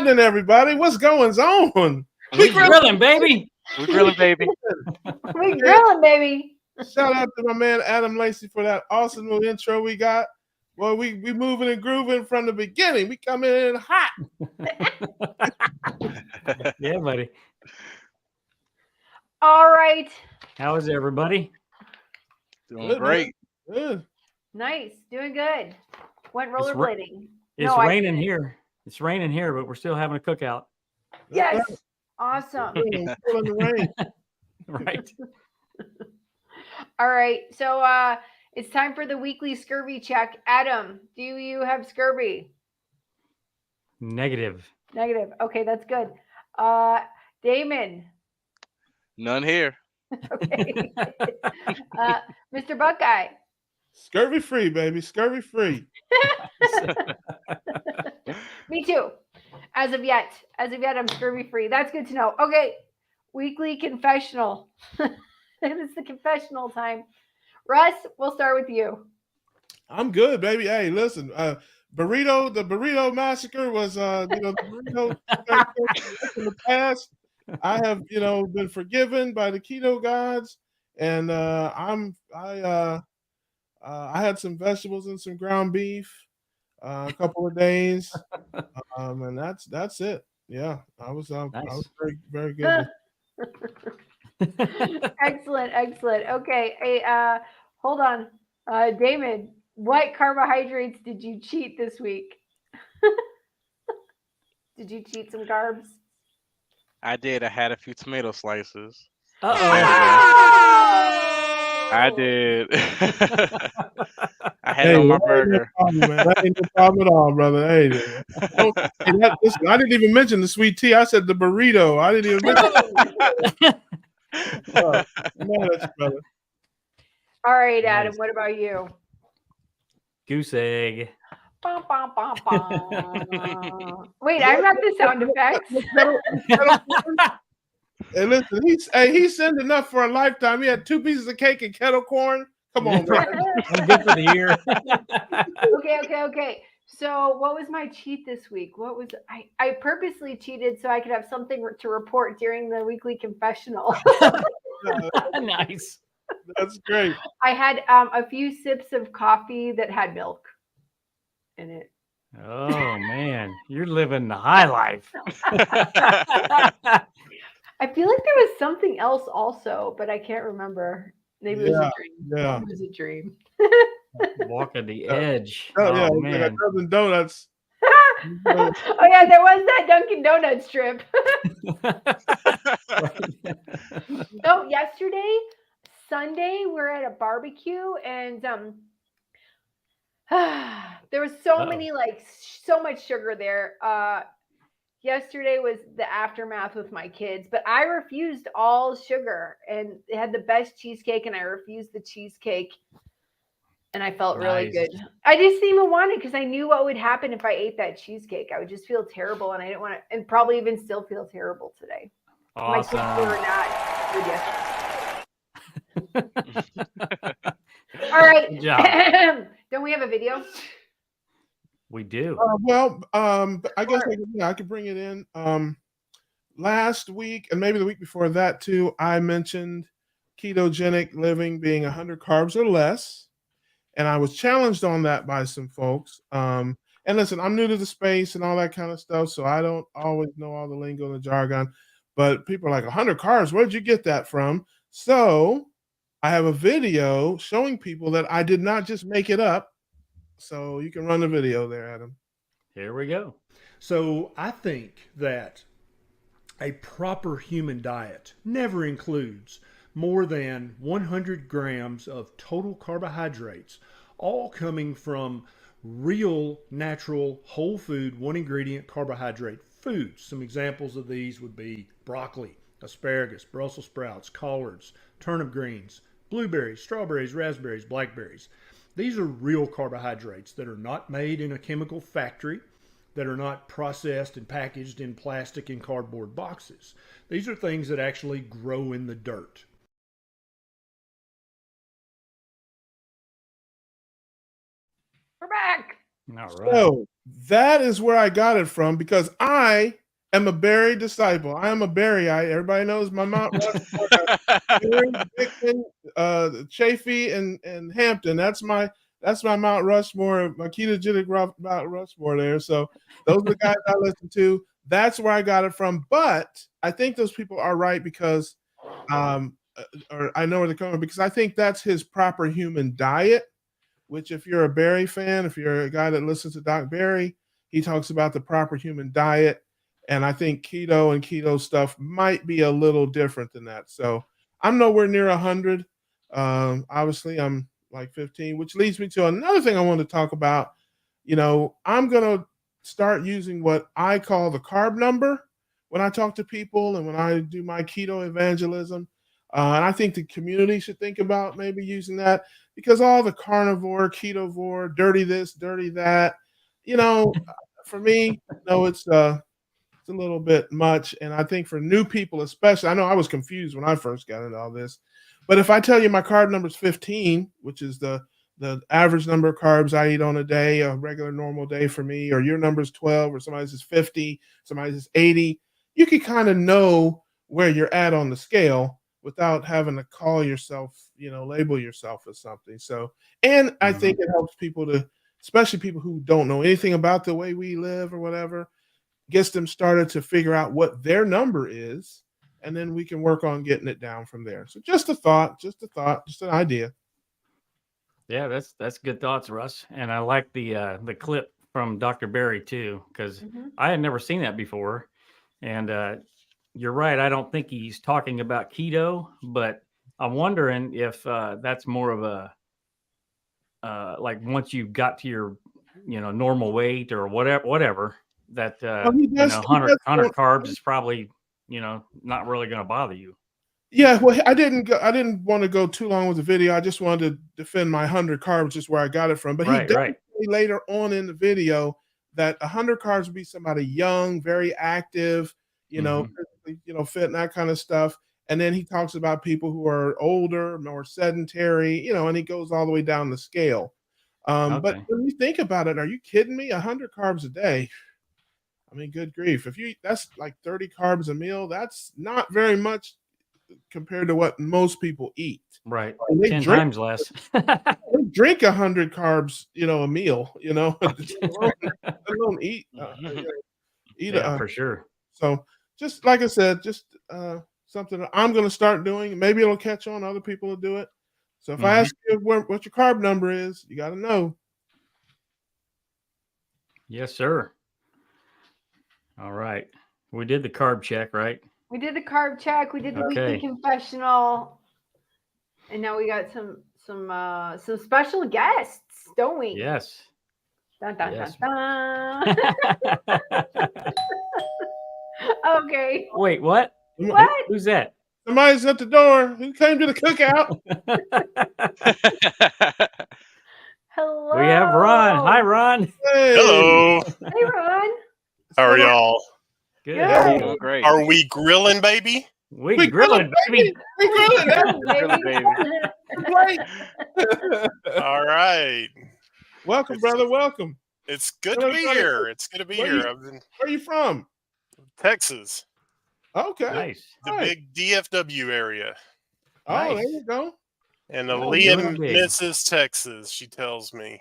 happening, everybody? What's going on? We grilling, baby. We grilling, baby. We grilling, baby. Shout out to my man Adam Lacey for that awesome little intro we got. Well, we moving and grooving from the beginning. We coming in hot. Yeah, buddy. All right. How is everybody? Doing Good, great. Good. Nice. Doing good. Went rollerblading. It's No, I raining didn't. here. It's raining here, but we're still having a cookout. Yes. Awesome. Still in the rain. Right. All right. So it's time for the weekly scurvy check. Adam, do you have scurvy? Negative. Negative. Okay, that's good. Damon. None here. Okay. Mr. Buckeye. Scurvy free, baby. Scurvy free. Me too. As of yet, I'm scurvy free. That's good to know. Okay, weekly confessional. It's the confessional time. Russ, we'll start with you. I'm good, baby. Hey, listen, the burrito massacre was, the burrito in the past. I have, been forgiven by the keto gods, and I had some vegetables and some ground beef a couple of days, and that's it. Yeah, I was very, very good. Excellent. Okay, hey, hold on, Damon. What carbohydrates did you cheat this week? Did you cheat some carbs? I did. I had a few tomato slices. I did. I had it on my burger. That ain't no problem at all, brother. Hey, listen, I didn't even mention the sweet tea. I said the burrito. I didn't even mention brother. All right, Adam, what about you? Goose egg. Bum, bum, bum, bum. Wait, I'm not the sound effects. Hey, listen, he sent enough for a lifetime. He had 2 pieces of cake and kettle corn. Come on, man. I'm good for the year. Okay. So what was my cheat this week? What was I purposely cheated so I could have something to report during the weekly confessional. Nice. That's great. I had a few sips of coffee that had milk in it. Oh man, you're living the high life. I feel like there was something else also, but I can't remember. Maybe it was a dream. Yeah. It was a dream. Walking the edge. Yeah, Oh like man. a dozen donuts. Oh yeah, there was that Dunkin' Donuts trip. Oh, yesterday, Sunday, we're at a barbecue and there was so much sugar there. Yesterday was the aftermath with my kids, but I refused all sugar and they had the best cheesecake and I refused the cheesecake and I felt really good. I just didn't even want it because I knew what would happen if I ate that cheesecake. I would just feel terrible and I didn't want to, and probably even still feel terrible today. Awesome. My kids were not good yesterday. All right. Good job. Don't we have a video? We do. I guess I could bring it in. Last week and maybe the week before that too, I mentioned ketogenic living being 100 carbs or less, and I was challenged on that by some folks. And listen, I'm new to the space and all that kind of stuff, so I don't always know all the lingo and the jargon. But people are like, 100 carbs, where did you get that from? So I have a video showing people that I did not just make it up. So you can run the video there, Adam. Here we go. So I think that a proper human diet never includes more than 100 grams of total carbohydrates, all coming from real, natural, whole food, one ingredient carbohydrate foods. Some examples of these would be broccoli, asparagus, Brussels sprouts, collards, turnip greens, blueberries, strawberries, raspberries, blackberries. These are real carbohydrates that are not made in a chemical factory, that are not processed and packaged in plastic and cardboard boxes. These are things that actually grow in the dirt. We're back. All right. So that is where I got it from because I am a Barry disciple. I am a Barryite. Everybody knows my Mount Rushmore. Barry, Dickman, Chafee, and Hampton. That's my Mount Rushmore, my ketogenic Mount Rushmore there. So those are the guys I listen to. That's where I got it from. But I think those people are right because, or I know where they're coming because I think that's his proper human diet. Which, if you're a Barry fan, if you're a guy that listens to Doc Barry, he talks about the proper human diet. And I think keto and keto stuff might be a little different than that. So I'm nowhere near 100. Obviously, I'm like 15, which leads me to another thing I want to talk about. I'm going to start using what I call the carb number when I talk to people and when I do my keto evangelism. And I think the community should think about maybe using that because all the carnivore, ketovore, dirty this, dirty that, for me, it's a little bit much. And I think for new people, especially, I know I was confused when I first got into all this, but if I tell you my carb number is 15, which is the average number of carbs I eat on a day, a regular normal day for me, or your number is 12, or somebody's is 50, somebody's is 80, you can kind of know where you're at on the scale without having to call yourself, label yourself as something. So, and I think it helps people especially people who don't know anything about the way we live or whatever, gets them started to figure out what their number is, and then we can work on getting it down from there. So just a thought, just an idea. Yeah, that's good thoughts, Russ. And I like the clip from Dr. Barry too, because I had never seen that before. And you're right. I don't think he's talking about keto, but I'm wondering if that's more of a like once you got to your normal weight or whatever that 100 carbs is probably not really going to bother you. Yeah, well, I didn't want to go too long with the video. I just wanted to defend my 100 carbs, just where I got it from. But he definitely later on in the video that 100 carbs would be somebody young, very active, physically, fit and that kind of stuff. And then he talks about people who are older, more sedentary, and he goes all the way down the scale. But when you think about it, are you kidding me? 100 carbs a day. I mean, good grief. That's like 30 carbs a meal. That's not very much compared to what most people eat. Right. I mean, 10 times less. They drink 100 carbs, a meal, alone eat. Yeah, for sure. So just like I said, just something that I'm going to start doing. Maybe it'll catch on. Other people will do it. So if I ask you what your carb number is, you got to know. Yes, sir. All right. We did the carb check, right? We did the carb check. We did the weekly confessional, and now we got some special guests, don't we? Yes. Dun, dun, dun, dun. Okay. Wait, what? What? Who's that? Somebody's at the door. Who came to the cookout? Hello. We have Ron. Hi, Ron. Hey. Hello. Hey, Ron. How are y'all? Good. Good. Great. Are we grilling, baby? We grilling, baby. We grilling, Baby. Right. All right. Welcome, brother. Welcome. It's good to be here. It's good to be here. I'm in Where are you from? Texas, Okay. Nice. the big DFW area. Oh, Nice. there you go. And Oh, Aaliyah really big. misses Texas, she tells me.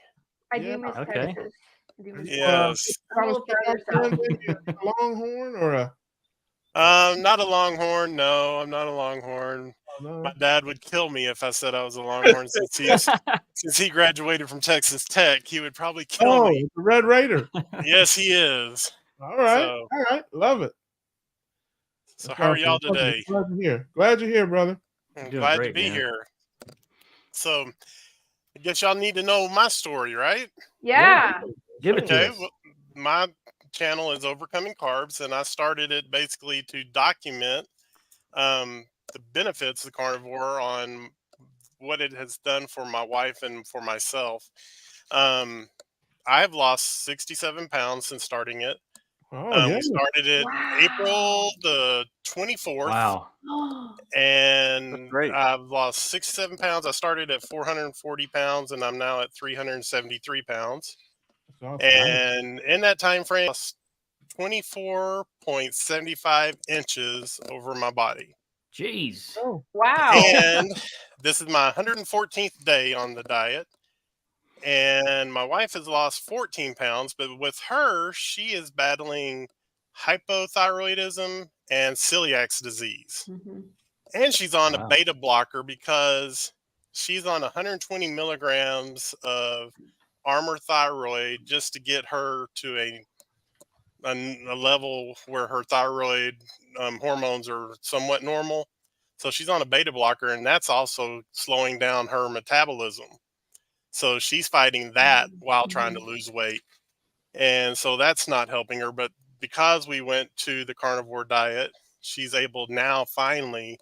I Yeah, do miss okay. Texas. I do miss Yes. I'm a little further south. A Longhorn or a? Not a Longhorn. No, I'm not a Longhorn. No. My dad would kill me if I said I was a Longhorn since he graduated from Texas Tech. He would probably kill me. The Red Raider. Yes, he is. All right. So- All right. Love it. So That's how are awesome. y'all today? Glad you're here. Glad you're here, brother. I'm Doing glad great, to be man. here. So, I guess y'all need to know my story, right? Yeah. Give it to Okay. us. Well, my channel is Overcoming Carbs, and I started it basically to document the benefits of carnivore on what it has done for my wife and for myself. I have lost 67 pounds since starting it. Oh, yeah. We started it Wow. April the 24th. Wow. And That's great. I've lost 67 pounds. I started at 440 pounds, and I'm now at 373 pounds. That's awesome. And in that time frame, I lost 24.75 inches over my body. Jeez. Oh, Wow. And this is my 114th day on the diet. And my wife has lost 14 pounds, but with her, she is battling hypothyroidism and celiac disease. Mhm. And she's on a Wow. beta blocker because she's on 120 milligrams of Armour thyroid just to get her to a level where her thyroid hormones are somewhat normal. So she's on a beta blocker, and that's also slowing down her metabolism. So she's fighting that while trying to lose weight. And so that's not helping her. But because we went to the carnivore diet, she's able now finally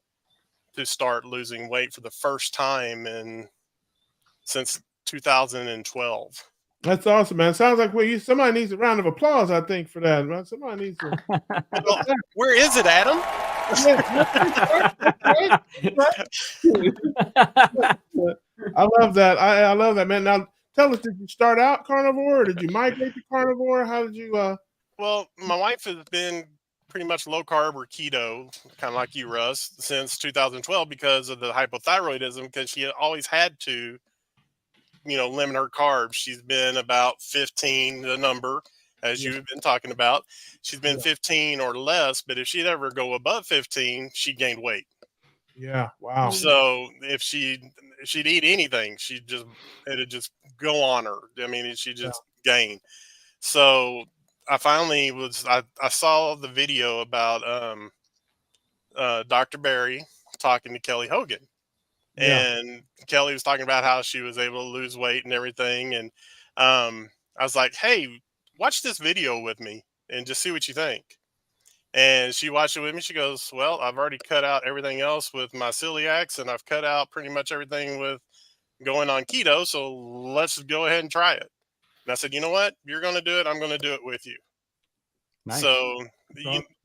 to start losing weight for the first time since 2012. that's awesome, man. Sounds like somebody needs a round of applause, I think, for that, man. Somebody needs to. Well, where is it, Adam? I love that. I love that, man. Now, tell us, did you start out carnivore or did you migrate to carnivore? How did you? Well, my wife has been pretty much low carb or keto, kind of like you, Russ, since 2012 because of the hypothyroidism, because she always had to, limit her carbs. She's been about 15, the number, as you've been talking about. She's been 15 or less, but if she'd ever go above 15, she gained weight. Yeah. Wow. So if she'd eat anything, it'd just go on her. I mean, she just gained. So I finally I saw the video about Dr. Barry talking to Kelly Hogan. Yeah. And Kelly was talking about how she was able to lose weight and everything. And I was like, hey, watch this video with me and just see what you think. And she watched it with me. She goes, well, I've already cut out everything else with my celiacs, and I've cut out pretty much everything with going on keto. So let's go ahead and try it. And I said, you know what? You're going to do it. I'm going to do it with you. Nice. So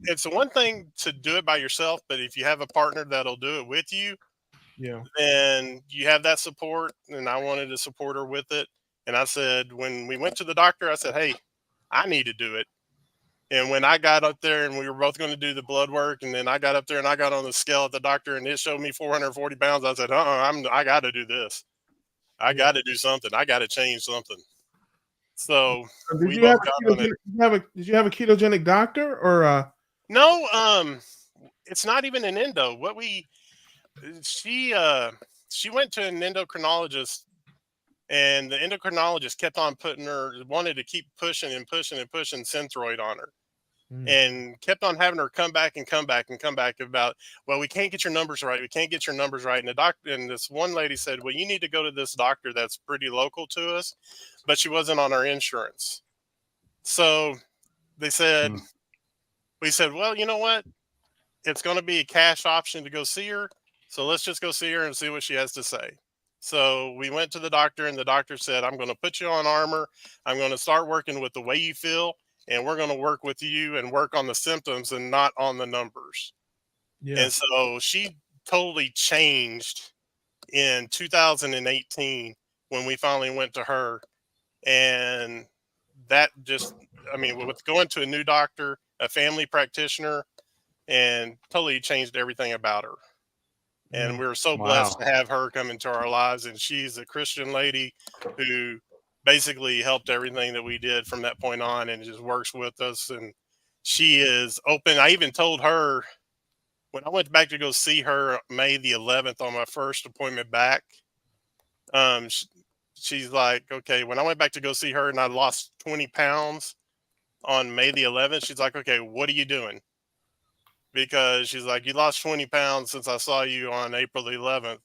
it's the one thing to do it by yourself, but if you have a partner that'll do it with you, then you have that support. And I wanted to support her with it. And I said, when we went to the doctor, I said, hey, I need to do it. And when I got up there and we were both going to do the blood work, and then I got up there and I got on the scale at the doctor and it showed me 440 pounds, I said, I got to do this. I got to do something. I got to change something. So did you have a ketogenic doctor or? No, it's not even an endo. She went to an endocrinologist, and the endocrinologist kept on wanted to keep pushing Synthroid on her. And kept on having her come back about, well, we can't get your numbers right. We can't get your numbers right. And the doctor, and this one lady said, well, you need to go to this doctor that's pretty local to us, but she wasn't on our insurance. So we said, well, you know what? It's going to be a cash option to go see her. So let's just go see her and see what she has to say. So we went to the doctor, and the doctor said, I'm going to put you on Armour. I'm going to start working with the way you feel. And we're going to work with you and work on the symptoms and not on the numbers. Yeah. And so she totally changed in 2018 when we finally went to her. And that with going to a new doctor, a family practitioner, and totally changed everything about her. And we were so blessed to have her come into our lives. And she's a Christian lady who basically helped everything that we did from that point on, and just works with us. And she is open. I even told her when I went back to go see her May the 11th on my first appointment back, she's like, okay, when I went back to go see her and I lost 20 pounds on May the 11th, she's like, okay, what are you doing? Because she's like, you lost 20 pounds since I saw you on April the 11th.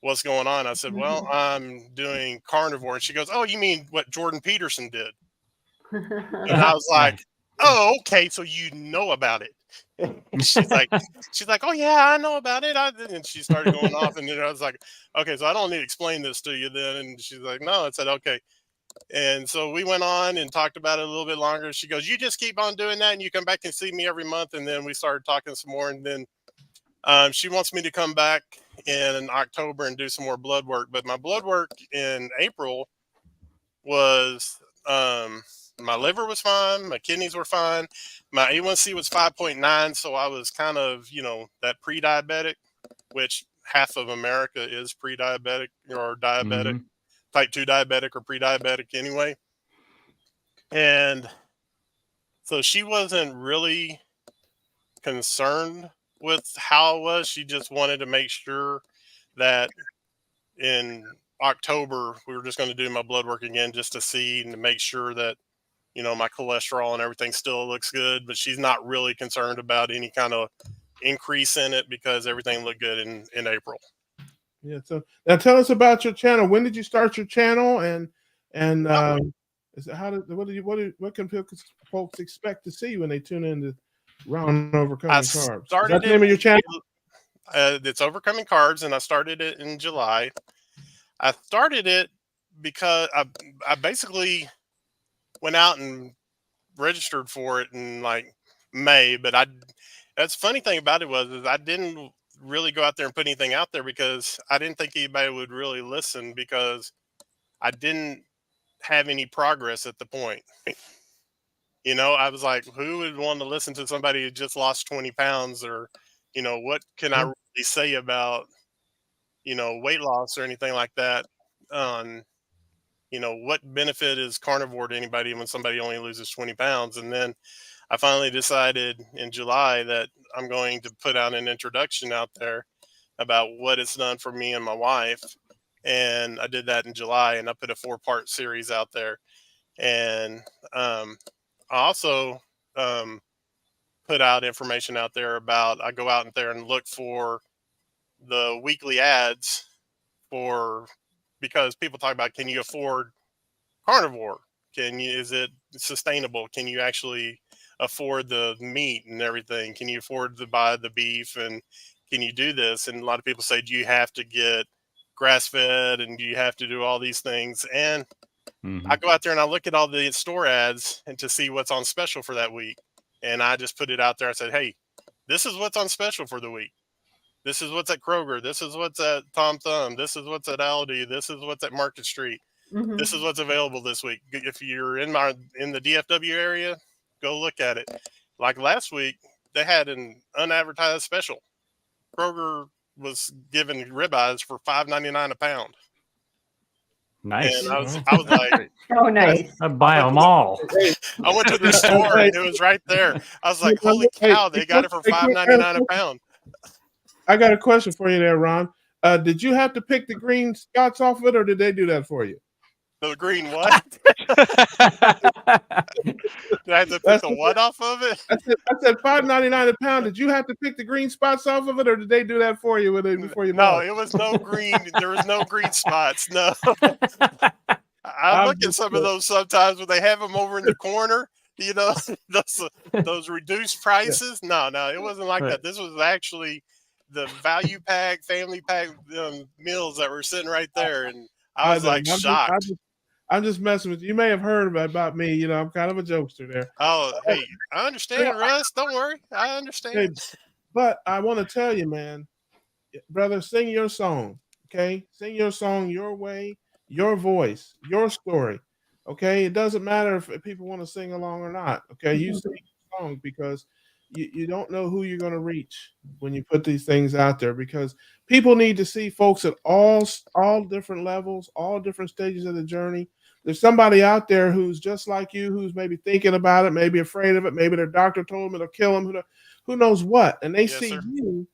What's going on? I said, well, I'm doing carnivore. And she goes, oh, you mean what Jordan Peterson did? And I was like, oh, okay. So you know about it. she's like, oh yeah, I know about it. And she started going off, and then I was like, okay, so I don't need to explain this to you then. And she's like, no. I said, okay. And so we went on and talked about it a little bit longer. She goes, you just keep on doing that, and you come back and see me every month. And then we started talking some more. And then she wants me to come back in October and do some more blood work. But my blood work in April was my liver was fine, my kidneys were fine, my A1C was 5.9, so I was kind of, that pre-diabetic, which half of America is pre-diabetic or diabetic, type 2 diabetic or pre-diabetic anyway. And so she wasn't really concerned with how it was. She just wanted to make sure that in October we were just going to do my blood work again just to see and to make sure that my cholesterol and everything still looks good, but she's not really concerned about any kind of increase in it because everything looked good in April. Yeah. So now tell us about your channel. When did you start your channel, and what can folks expect to see when they tune in to Round Overcoming Carbs? Is that the name of your channel? It's Overcoming Carbs, and I started it in July. I started it because I basically went out and registered for it in like May, but that's the funny thing about it is I didn't really go out there and put anything out there because I didn't think anybody would really listen because I didn't have any progress at the point. I was like, who would want to listen to somebody who just lost 20 pounds or, what can I really say about, weight loss or anything like that? What benefit is carnivore to anybody when somebody only loses 20 pounds? And then I finally decided in July that I'm going to put out an introduction out there about what it's done for me and my wife. And I did that in July, and I put a 4-part series out there. And I also put out information out there about, I go out there and look for the weekly ads because people talk about, can you afford carnivore? Is it sustainable? Can you actually afford the meat and everything? Can you afford to buy the beef? And can you do this? And a lot of people say, do you have to get grass fed? And do you have to do all these things? And I go out there and I look at all the store ads and to see what's on special for that week. And I just put it out there. I said, hey, this is what's on special for the week. This is what's at Kroger. This is what's at Tom Thumb. This is what's at Aldi. This is what's at Market Street. This is what's available this week. If you're in the DFW area, go look at it. Like last week, they had an unadvertised special. Kroger was giving ribeyes for $5.99 a pound. Nice. And I was like, oh, nice. I'd buy them all. I went to the store and it was right there. I was like, holy cow, they got it for $5.99 a pound. I got a question for you there, Ron. Did you have to pick the green spots off of it, or did they do that for you? The green what? Did I have to pick the what off of it? I said $5.99 a pound. Did you have to pick the green spots off of it, or did they do that for you before you bought it? No, it was no green. There was no green spots. No. I look at some of those sometimes when they have them over in the corner. Those reduced prices. Yeah. No, it wasn't like that. This was actually the value pack, family pack meals that were sitting right there, and I was like shocked. I'm just messing with you. You may have heard about me. I'm kind of a jokester there. Oh, hey, I understand, Russ. Don't worry. I understand. Hey, but I want to tell you, man, brother, sing your song, okay? Sing your song your way, your voice, your story, okay? It doesn't matter if people want to sing along or not, okay? You sing your song because you don't know who you're going to reach when you put these things out there, because people need to see folks at all different levels, all different stages of the journey. There's somebody out there who's just like you, who's maybe thinking about it, maybe afraid of it, maybe their doctor told them it'll kill them, who knows what, and they see you.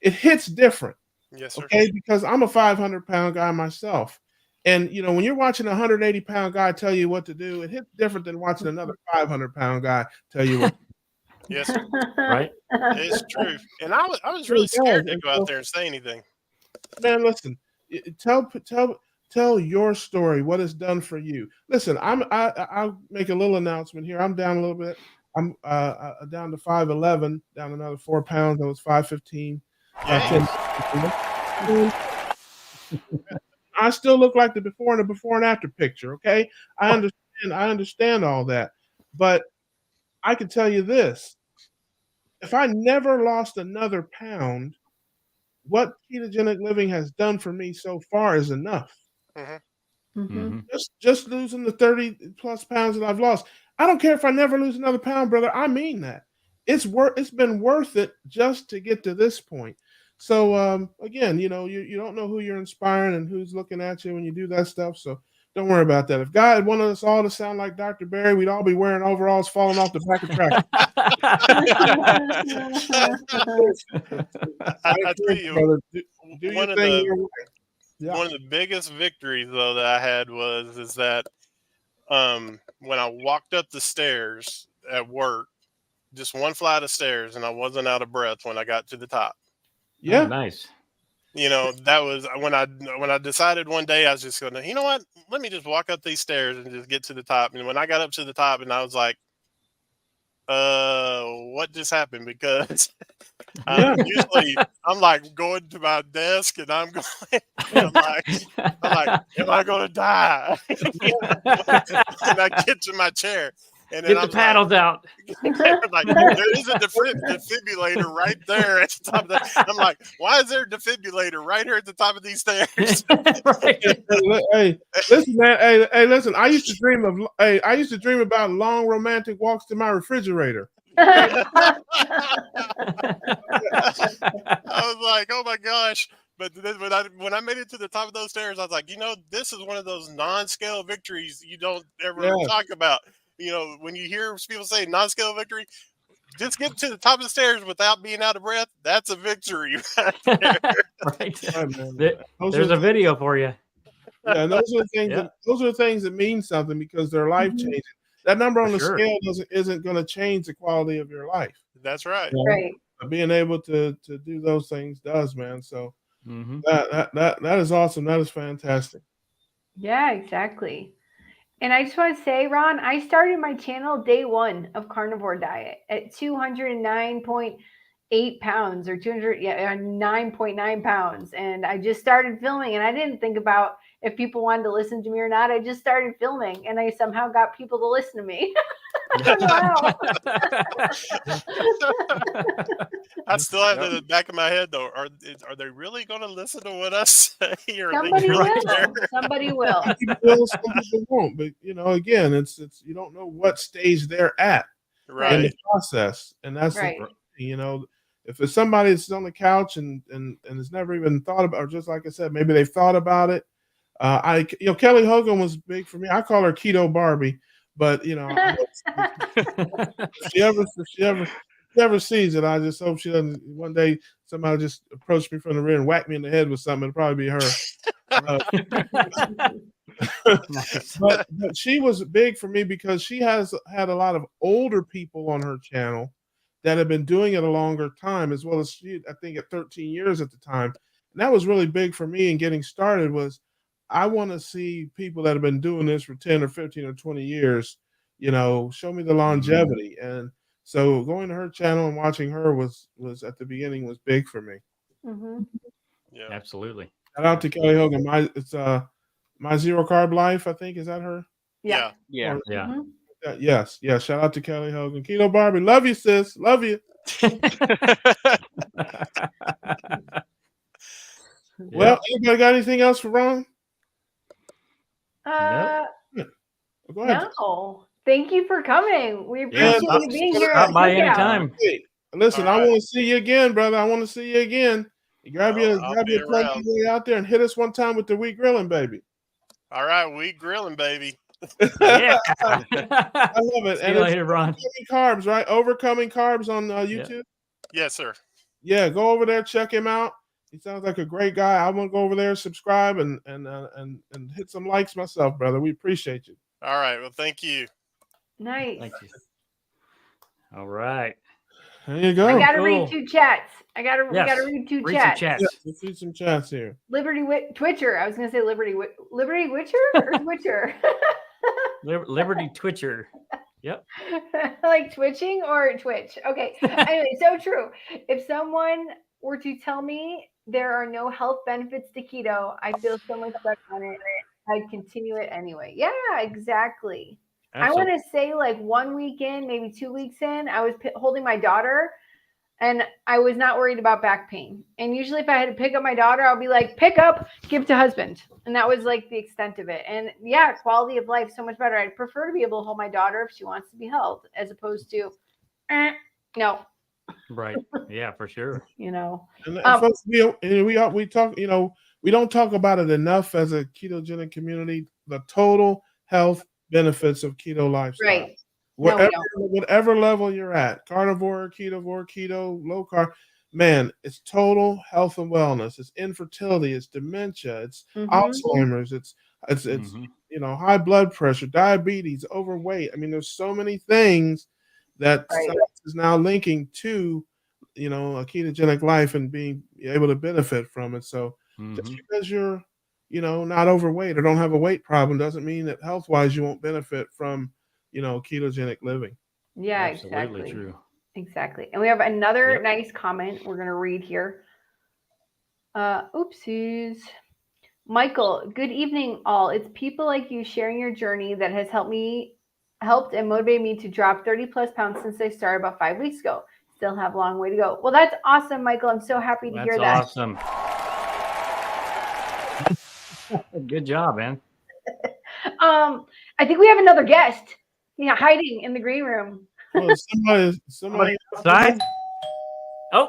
It hits different. Yes, sir. Okay, because I'm a 500-pound guy myself. And, when you're watching a 180-pound guy tell you what to do, it hits different than watching another 500-pound guy tell you what to do. Yes, sir. Right? It's true. And I was really scared to go out there and say anything. Man, listen, tell your story, what it's done for you. Listen, I'll make a little announcement here. I'm down a little bit. I'm down to 5'11", down another 4 pounds. I was 5'15". I still look like the before and after picture. Okay, I understand all that, but I can tell you this: if I never lost another pound, what ketogenic living has done for me so far is enough. Mm-hmm. Just losing the 30 plus pounds that I've lost. I don't care if I never lose another pound, brother. I mean that. It's been worth it just to get to this point. So again, you don't know who you're inspiring and who's looking at you when you do that stuff. So don't worry about that. If God wanted us all to sound like Dr. Barry, we'd all be wearing overalls falling off the back of tractors. I tell you, brother, do one your of thing the your way. Yeah. one of the biggest victories though that I had is that when I walked up the stairs at work, just one flight of stairs, and I wasn't out of breath when I got to the top. Yeah. Oh, nice. That was when I decided one day I was just gonna, you know what, let me just walk up these stairs and just get to the top. And when I got up to the top, and I was like, what just happened? Because usually I'm like going to my desk and I'm going, I'm like, am I gonna die? And I get to my chair. And then Get the paddles out. Like, there is a defibrillator right there at the top of that. I'm like, why is there a defibrillator right here at the top of these stairs? Right. Hey, listen, man. Hey, listen. I used to dream about long romantic walks to my refrigerator. I was like, oh my gosh. But then when I made it to the top of those stairs, I was like, this is one of those non-scale victories you don't ever talk about. When you hear people say non-scale victory, just get to the top of the stairs without being out of breath. That's a victory. Right. There's a video for you. Yeah, and those are the things. Those are the things that mean something because they're life changing. That number on the scale isn't going to change the quality of your life. That's right. Right. Being able to do those things does, man. So that is awesome. That is fantastic. Yeah, exactly. And I just want to say, Ron, I started my channel day one of Carnivore Diet at 209.8 pounds or 9.9 pounds. And I just started filming, and I didn't think about if people wanted to listen to me or not. I just started filming, and I somehow got people to listen to me. I don't know how. I still have it in the back of my head, though. Are they really going to listen to what I say? Somebody will. Somebody will. Some people won't. But again, it's you don't know what stage they're at in the process, and that's right. If it's somebody that's on the couch and has never even thought about, or just like I said, maybe they've thought about it. Kelly Hogan was big for me. I call her Keto Barbie, but if she ever sees it, I just hope she doesn't. One day, somebody just approach me from the rear and whack me in the head with something. It'll probably be her. But she was big for me because she has had a lot of older people on her channel that have been doing it a longer time, as well as she, I think, at 13 years at the time. And that was really big for me in getting started. Was I want to see people that have been doing this for 10 or 15 or 20 years, show me the longevity. And so going to her channel and watching her was at the beginning was big for me. Mm-hmm. Yeah, absolutely. Shout out to Kelly Hogan. It's My Zero Carb Life, I think. Is that her? Yeah. Yeah. Yes. Shout out to Kelly Hogan. Keto Barbie, love you, sis. Love you. Well, anybody got anything else for Ron? Nope. Go ahead. No. Thank you for coming. We appreciate you being here. Stop by anytime. Hey, listen, I want to see you again, brother. I want to see you again. Grab your plate out there and hit us one time with the wheat grilling, baby. All right, wheat grilling, baby. Yeah. I love it. See you later, Ron. Overcoming Carbs, right? Overcoming Carbs on YouTube. Yes, sir. Yeah, go over there, check him out. He sounds like a great guy. I want to go over there, subscribe, and hit some likes myself, brother. We appreciate you. All right. Well, thank you. Nice. Thank you. All right. There you go. I gotta read two chats. We gotta read two chats. Yeah, let's read some chats here. Liberty Twitcher. I was gonna say Liberty Witcher or Twitcher. Liberty Twitcher. Yep. Like twitching or Twitch. Okay. Anyway, so true. If someone were to tell me there are no health benefits to keto, I feel so much stuck on it. I'd continue it anyway. Yeah, exactly. Absolutely. I want to say like 1 week in, maybe 2 weeks in, I was holding my daughter and I was not worried about back pain. And usually if I had to pick up my daughter, I'll be like, pick up, give to husband. And that was like the extent of it. And yeah, quality of life so much better. I'd prefer to be able to hold my daughter if she wants to be held, as opposed to no. Right. Yeah, for sure. You know. And folks, we talk, you know, we don't talk about it enough as a ketogenic community, the total health benefits of keto lifestyle. Right. Whatever level you're at, carnivore, keto, low carb, man, it's total health and wellness. It's infertility, it's dementia, it's Alzheimer's, it's you know, high blood pressure, diabetes, overweight. I mean, there's so many things that science is now linking to, you know, a ketogenic life and being able to benefit from it. So just because you're, you know, not overweight or don't have a weight problem doesn't mean that health-wise you won't benefit from, you know, ketogenic living. Yeah, Absolutely exactly. true. Exactly. And we have another nice comment we're going to read here. Oopsies. Michael, good evening, all. It's people like you sharing your journey that has helped and motivated me to drop 30 plus pounds since I started about 5 weeks ago. Still have a long way to go. Well, that's awesome, Michael. I'm so happy to hear that. Awesome. Good job, man. I think we have another guest. Yeah, hiding in the green room. Oh, somebody outside. Oh,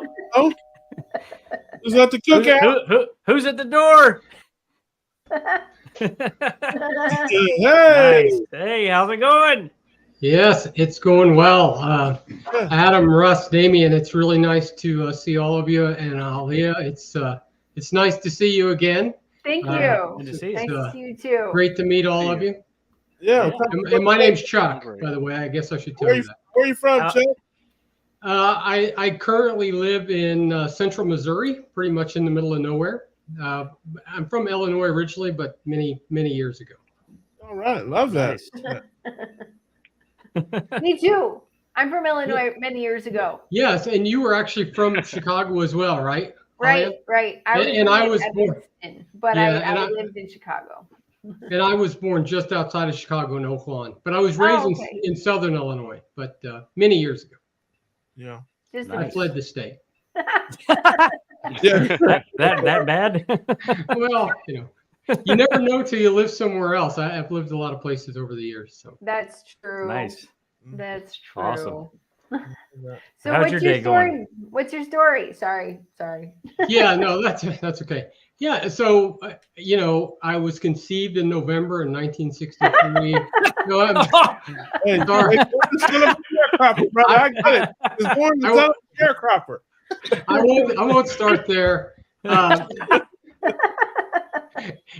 who's at the cookout? Who's at the door? Hey, Nice. Hey, how's it going? Yes, it's going well. Adam, Russ, Damien, it's really nice to see all of you, and Alia, it's nice to see you again. Thank you. Good to see you. Nice to see you too. Great to meet all of you. Yeah. And my name's Chuck, by the way. I guess I should tell you that. Where are you from, Chuck? I currently live in central Missouri, pretty much in the middle of nowhere. I'm from Illinois originally, but many years ago. All right, love that. Nice. Me too. I'm from Illinois many years ago. Yes, and you were actually from Chicago as well, right? Right. I was born, but I lived in Chicago. And I was born just outside of Chicago in Oak Lawn, but I was raised in southern Illinois, but many years ago. Yeah. I fled the state. Yeah. that bad? Well, you know, you never know till you live somewhere else. I've lived a lot of places over the years. So that's true. Nice. That's true. Awesome. So How's what's your your day story? going? What's your story? Sorry. yeah, no, that's okay. Yeah, so you know, I was conceived in November in 1963. No, Hey, sorry. I get it. It's born the son of a sharecropper. I won't start there.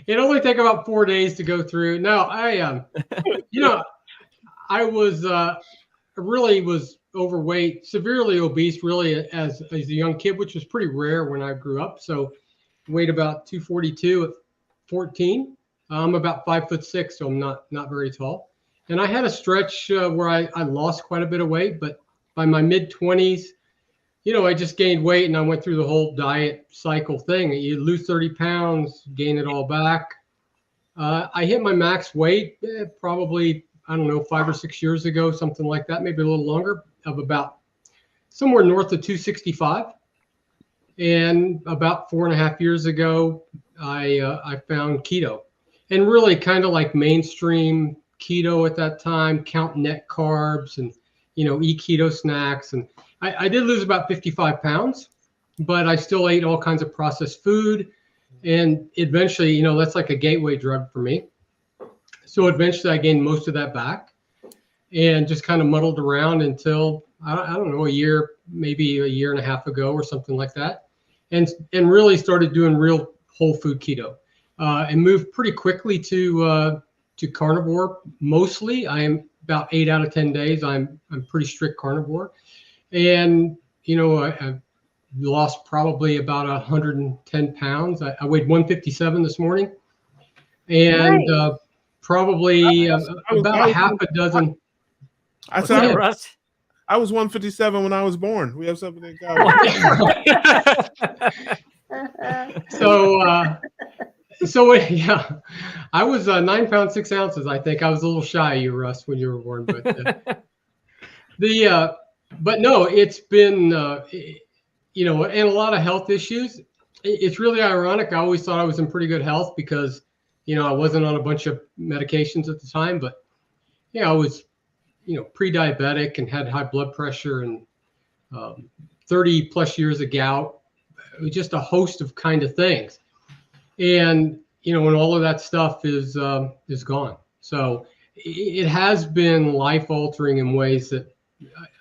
It only take about 4 days to go through. No, you know, I was really was overweight, severely obese, really as a young kid, which was pretty rare when I grew up. So weighed about 242 at 14. I'm about 5'6", so I'm not very tall. And I had a stretch where I lost quite a bit of weight, but by my mid-20s, you know, I just gained weight and I went through the whole diet cycle thing. You lose 30 pounds, gain it all back. I hit my max weight probably, I don't know, 5 or 6 years ago, something like that, maybe a little longer, of about somewhere north of 265. And about 4.5 years ago, I found keto, and really kind of like mainstream keto at that time, count net carbs and, you know, eat keto snacks. And I did lose about 55 pounds, but I still ate all kinds of processed food. And eventually, you know, that's like a gateway drug for me. So eventually I gained most of that back and just kind of muddled around until, I don't know, a year, maybe a year and a half ago or something like that. And really started doing real whole food keto and moved pretty quickly to carnivore. Mostly, I am about 8 out of 10 days. I'm pretty strict carnivore. And, you know, I lost probably about 110 pounds. I weighed 157 this morning. And probably about half a dozen. I said, Russ, I was 157 when I was born. We have something in common. So yeah, I was 9 pounds 6 ounces. I think I was a little shy of you, Russ, when you were born. But but no, it's been, you know, and a lot of health issues. It's really ironic. I always thought I was in pretty good health because, you know, I wasn't on a bunch of medications at the time, but yeah, I was, you know, pre-diabetic and had high blood pressure and 30 plus years of gout, just a host of kind of things. And, you know, when all of that stuff is gone. So it has been life altering in ways that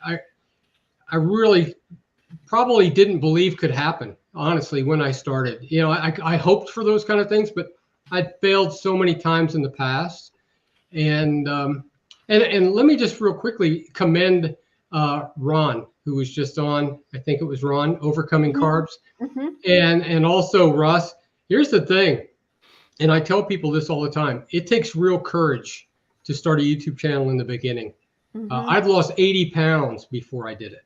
I really probably didn't believe could happen, honestly, when I started. You know, I hoped for those kind of things, but I'd failed so many times in the past. And let me just real quickly commend Ron, who was just on, I think it was Ron, Overcoming Carbs. And also Russ. Here's the thing, and I tell people this all the time, it takes real courage to start a YouTube channel in the beginning. I'd lost 80 pounds before I did it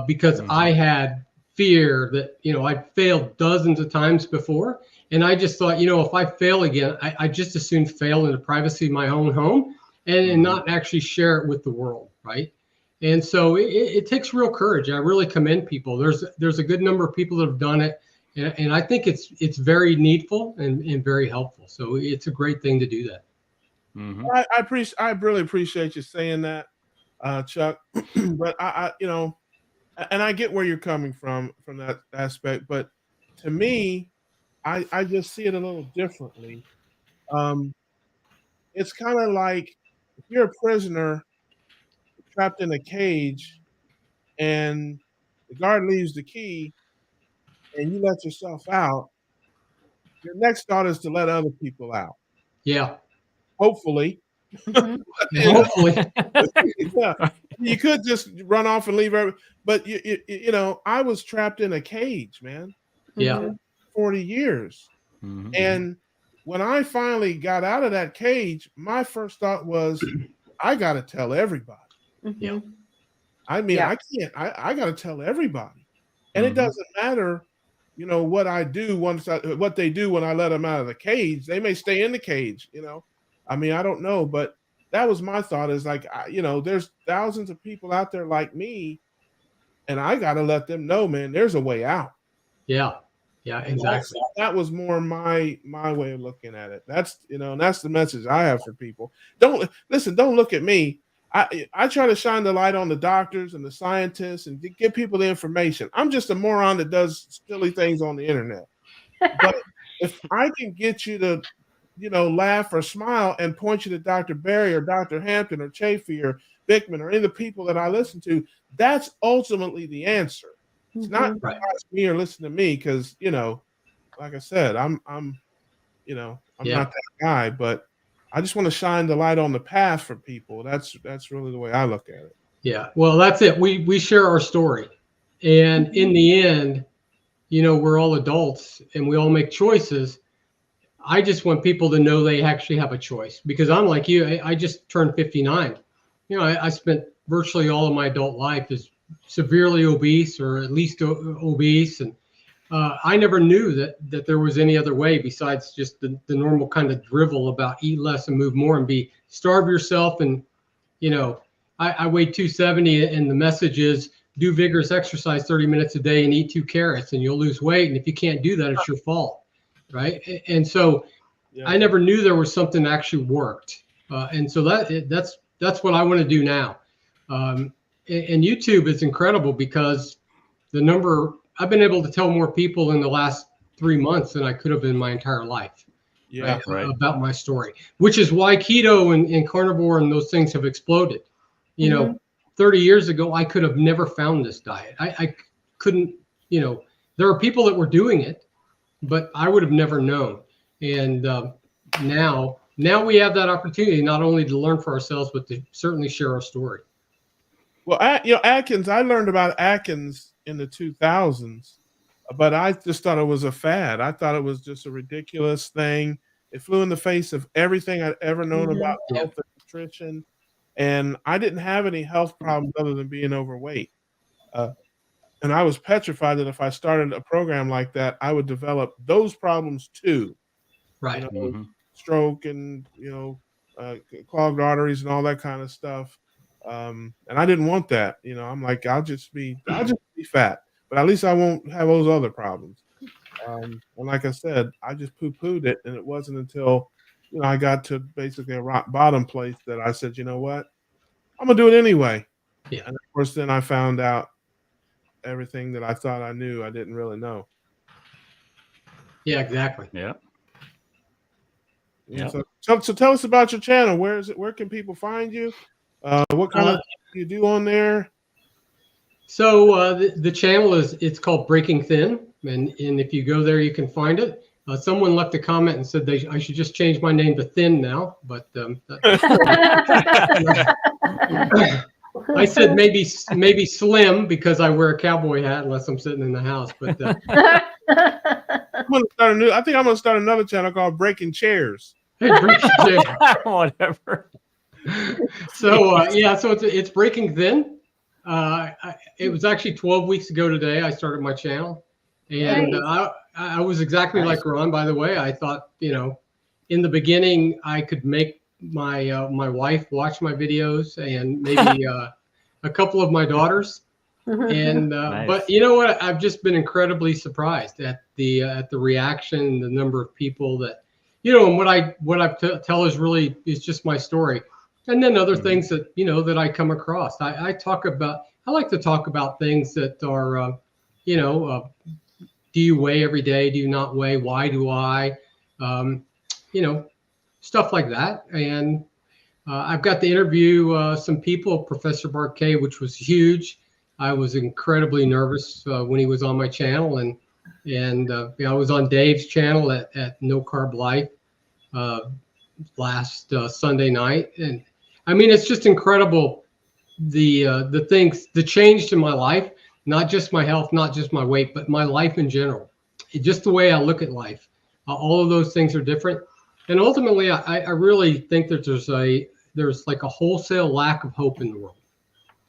because I had fear that, you know, I'd failed dozens of times before. And I just thought, you know, if I fail again, I just as soon fail in the privacy of my own home and not actually share it with the world, right? And so it takes real courage. I really commend people. There's a good number of people that have done it. And I think it's very needful and very helpful. So it's a great thing to do that. I really appreciate you saying that, Chuck. But I, you know, and I get where you're coming from that aspect. But to me, I just see it a little differently. It's kind of like if you're a prisoner trapped in a cage, and the guard leaves the key, and you let yourself out. Your next thought is to let other people out. Yeah. Hopefully. Hopefully. Yeah. You could just run off and leave but you know, I was trapped in a cage, man. Yeah. 40 years. And when I finally got out of that cage, my first thought was, I got to tell everybody. Yeah. I mean, I can't, I got to tell everybody. And it doesn't matter, you know, what I do what they do when I let them out of the cage. They may stay in the cage, you know. I mean, I don't know, but that was my thought is like, you know, there's thousands of people out there like me, and I got to let them know, man, there's a way out. Yeah. Yeah, exactly. That was more my way of looking at it. That's, you know, and that's the message I have for people. Don't look at me. I try to shine the light on the doctors and the scientists and give people the information. I'm just a moron that does silly things on the internet. But if I can get you to, you know, laugh or smile and point you to Dr. Berry or Dr. Hampton or Chafee or Bickman or any of the people that I listen to, that's ultimately the answer. It's not watch me or listen to me because, you know, like I said, I'm you know, I'm not that guy, but I just want to shine the light on the path for people. That's really the way I look at it. Yeah. Well, that's it. We share our story. And in the end, you know, we're all adults and we all make choices. I just want people to know they actually have a choice because I'm like you. I just turned 59. You know, I spent virtually all of my adult life as severely obese or at least obese. And I never knew that there was any other way besides just the normal kind of drivel about eat less and move more and starve yourself. And, you know, I weigh 270 and the message is do vigorous exercise 30 minutes a day and eat 2 carrots and you'll lose weight. And if you can't do that, it's your fault. Right. And so I never knew there was something that actually worked. And so that's what I want to do now. And YouTube is incredible because the number I've been able to tell more people in the last 3 months than I could have in my entire life. Right. About my story, which is why keto and carnivore and those things have exploded. You know, 30 years ago, I could have never found this diet. I couldn't, you know, there are people that were doing it, but I would have never known. And now we have that opportunity not only to learn for ourselves, but to certainly share our story. Well, you know, Atkins, I learned about Atkins in the 2000s, but I just thought it was a fad. I thought it was just a ridiculous thing. It flew in the face of everything I'd ever known about health and nutrition. And I didn't have any health problems other than being overweight. And I was petrified that if I started a program like that, I would develop those problems too. Right. You know, stroke and, you know, clogged arteries and all that kind of stuff. And I didn't want that. I'm like, I'll just be fat, but at least I won't have those other problems. And like I said, I just poo-pooed it, and it wasn't until I got to basically a rock bottom place that I said, you know what, I'm gonna do it anyway. Yeah. And of course, then I found out everything that I thought I knew, I didn't really know. Yeah, exactly. Yeah. Yeah. So tell us about your channel. Where is it? Where can people find you? What kind of you do on there? So the channel it's called Breaking Thin, and if you go there, you can find it. Someone left a comment and said I should just change my name to Thin now, but I said maybe Slim because I wear a cowboy hat unless I'm sitting in the house. But I'm gonna start I think I'm gonna start another channel called Breaking Chairs. Whatever. So so it's Breaking Thin. It was actually 12 weeks ago today I started my channel, and I was exactly like Ron. By the way, I thought in the beginning I could make my my wife watch my videos and maybe a couple of my daughters, and Nice. but you know what? I've just been incredibly surprised at the reaction, the number of people that and what I tell is just my story. And then other things that that I come across. I like to talk about things that are, do you weigh every day? Do you not weigh? Why do I? Stuff like that. And I've got to interview some people, Professor Barquet, which was huge. I was incredibly nervous when he was on my channel, and I was on Dave's channel at No Carb Life last Sunday night, and I mean, it's just incredible the things, the change in my life, not just my health, not just my weight, but my life in general. Just the way I look at life. All of those things are different. And ultimately, I really think that there's like a wholesale lack of hope in the world.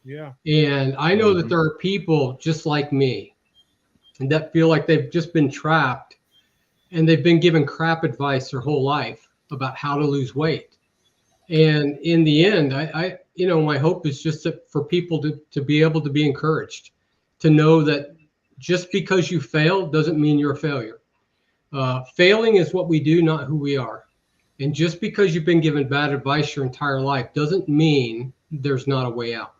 Yeah. And I know that there are people just like me that feel like they've just been trapped and they've been given crap advice their whole life about how to lose weight. And in the end, I my hope is just for people to be able to be encouraged, to know that just because you fail doesn't mean you're a failure. Failing is what we do, not who we are. And just because you've been given bad advice your entire life doesn't mean there's not a way out.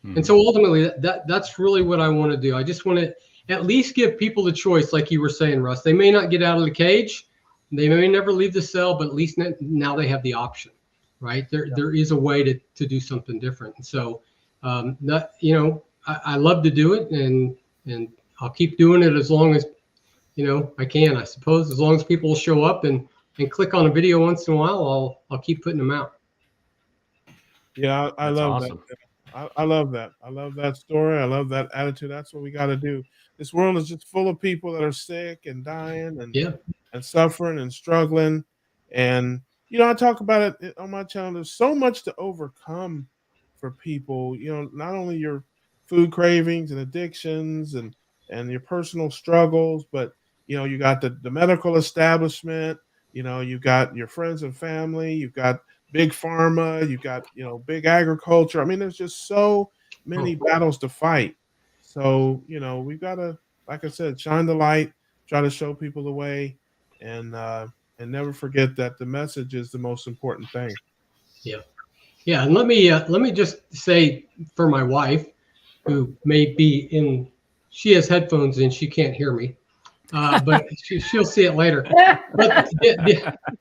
And so ultimately, that's really what I want to do. I just want to at least give people the choice, like you were saying, Russ. They may not get out of the cage, they may never leave the cell, but at least now they have the option. Right there is a way to do something different. And so I love to do it, and I'll keep doing it as long as I can, I suppose. As long as people will show up and click on a video once in a while, I'll keep putting them out. Yeah, I love awesome. that. I love that. I love that story. I love that attitude. That's what we got to do. This world is just full of people that are sick and dying and suffering and struggling. And I talk about it on my channel. There's so much to overcome for people. Not only your food cravings and addictions and your personal struggles, but you got the medical establishment. You've got your friends and family. You've got big pharma. You've got big agriculture. I mean, there's just so many battles to fight. So we've got to, like I said, shine the light, try to show people the way, and never forget that the message is the most important thing. Yeah. And let me just say, for my wife, who may be she has headphones and she can't hear me, but she'll see it later. But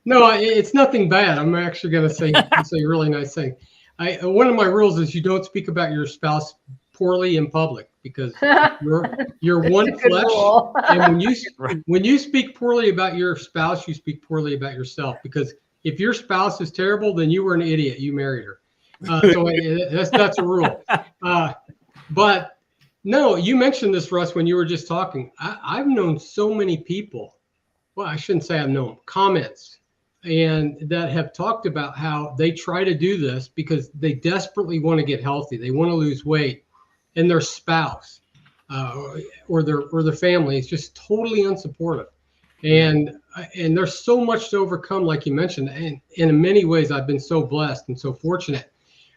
no, it's nothing bad. I'm actually going to say a really nice thing. One of my rules is you don't speak about your spouse poorly in public, because you're one flesh. And when you speak poorly about your spouse, you speak poorly about yourself, because if your spouse is terrible, then you were an idiot. You married her. So that's a rule. But no, you mentioned this, Russ, when you were just talking. I've known so many people. Well, I shouldn't say I've known comments, and that have talked about how they try to do this because they desperately want to get healthy. They want to lose weight, and their spouse or their family is just totally unsupportive. And there's so much to overcome, like you mentioned. And in many ways, I've been so blessed and so fortunate.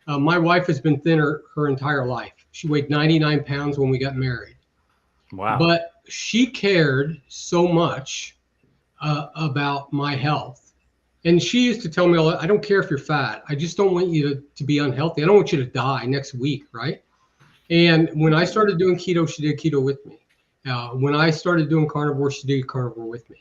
My wife has been thinner her entire life. She weighed 99 pounds when we got married. Wow. But she cared so much about my health. And she used to tell me, I don't care if you're fat. I just don't want you to be unhealthy. I don't want you to die next week, right? And when I started doing keto, she did keto with me. When I started doing carnivore, she did carnivore with me.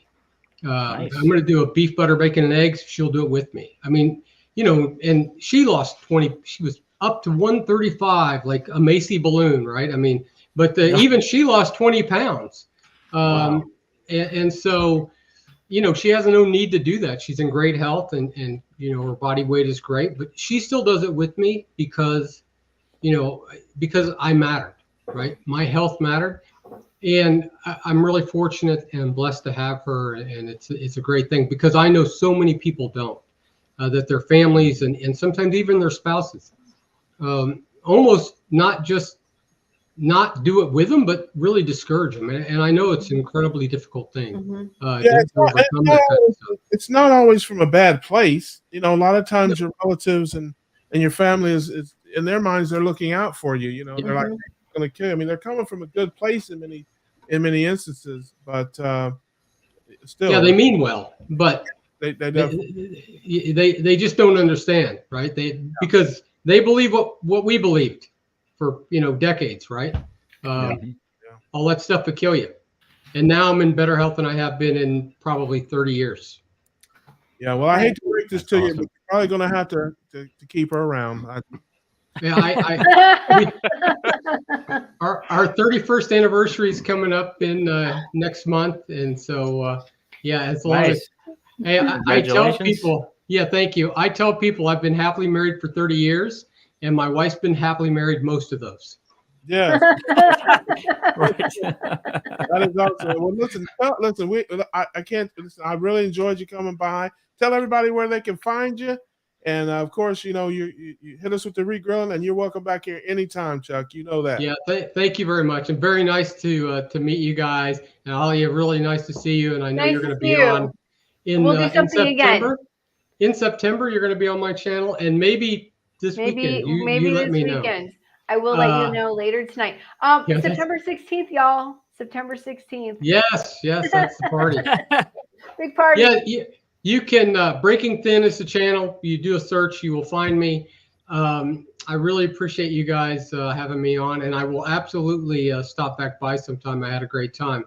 Nice. I'm going to do a beef, butter, bacon, and eggs. She'll do it with me. I mean, you know, and she lost 20. She was up to 135, like a Macy balloon, right? I mean, but even she lost 20 pounds. Wow. And so, you know, she has no need to do that. She's in great health and, you know, her body weight is great, but she still does it with me because, you know, because I mattered, right? My health mattered. And I'm really fortunate and blessed to have her. And it's a great thing because I know so many people don't, that their families and sometimes even their spouses almost not just not do it with them, but really discourage them. And I know it's an incredibly difficult thing. It's not always from a bad place. You know, a lot of times your relatives and your family is in their minds, they're looking out for you. You know, they're like, they're going to kill you. I mean, they're coming from a good place in many instances, but still. Yeah, they mean well, but they just don't understand, right? Because they believe what we believed for, you know, decades, right? All that stuff would kill you. And now I'm in better health than I have been in probably 30 years. Yeah, well, I hate to break this to you, but you're probably going to have to keep her around. Our 31st anniversary is coming up in next month, and so as long as I tell people, thank you. I tell people I've been happily married for 30 years, and my wife's been happily married most of those. Yeah. Right. That is awesome. Well, listen. I can't. Listen, I really enjoyed you coming by. Tell everybody where they can find you, and of course, you know, you hit us with the regrilling, and you're welcome back here anytime, Chuck. You know that. Yeah. Thank you very much, and very nice to meet you guys. And Ollie, really nice to see you. And I know you're going to be on in September. Again. In September, you're going to be on my channel, and maybe this weekend. You let me know. I will let you know later tonight. September 16th, y'all. September 16th. Yes, that's the party. Big party. Yeah, you can, Breaking Thin is the channel. You do a search, you will find me. I really appreciate you guys having me on, and I will absolutely stop back by sometime. I had a great time.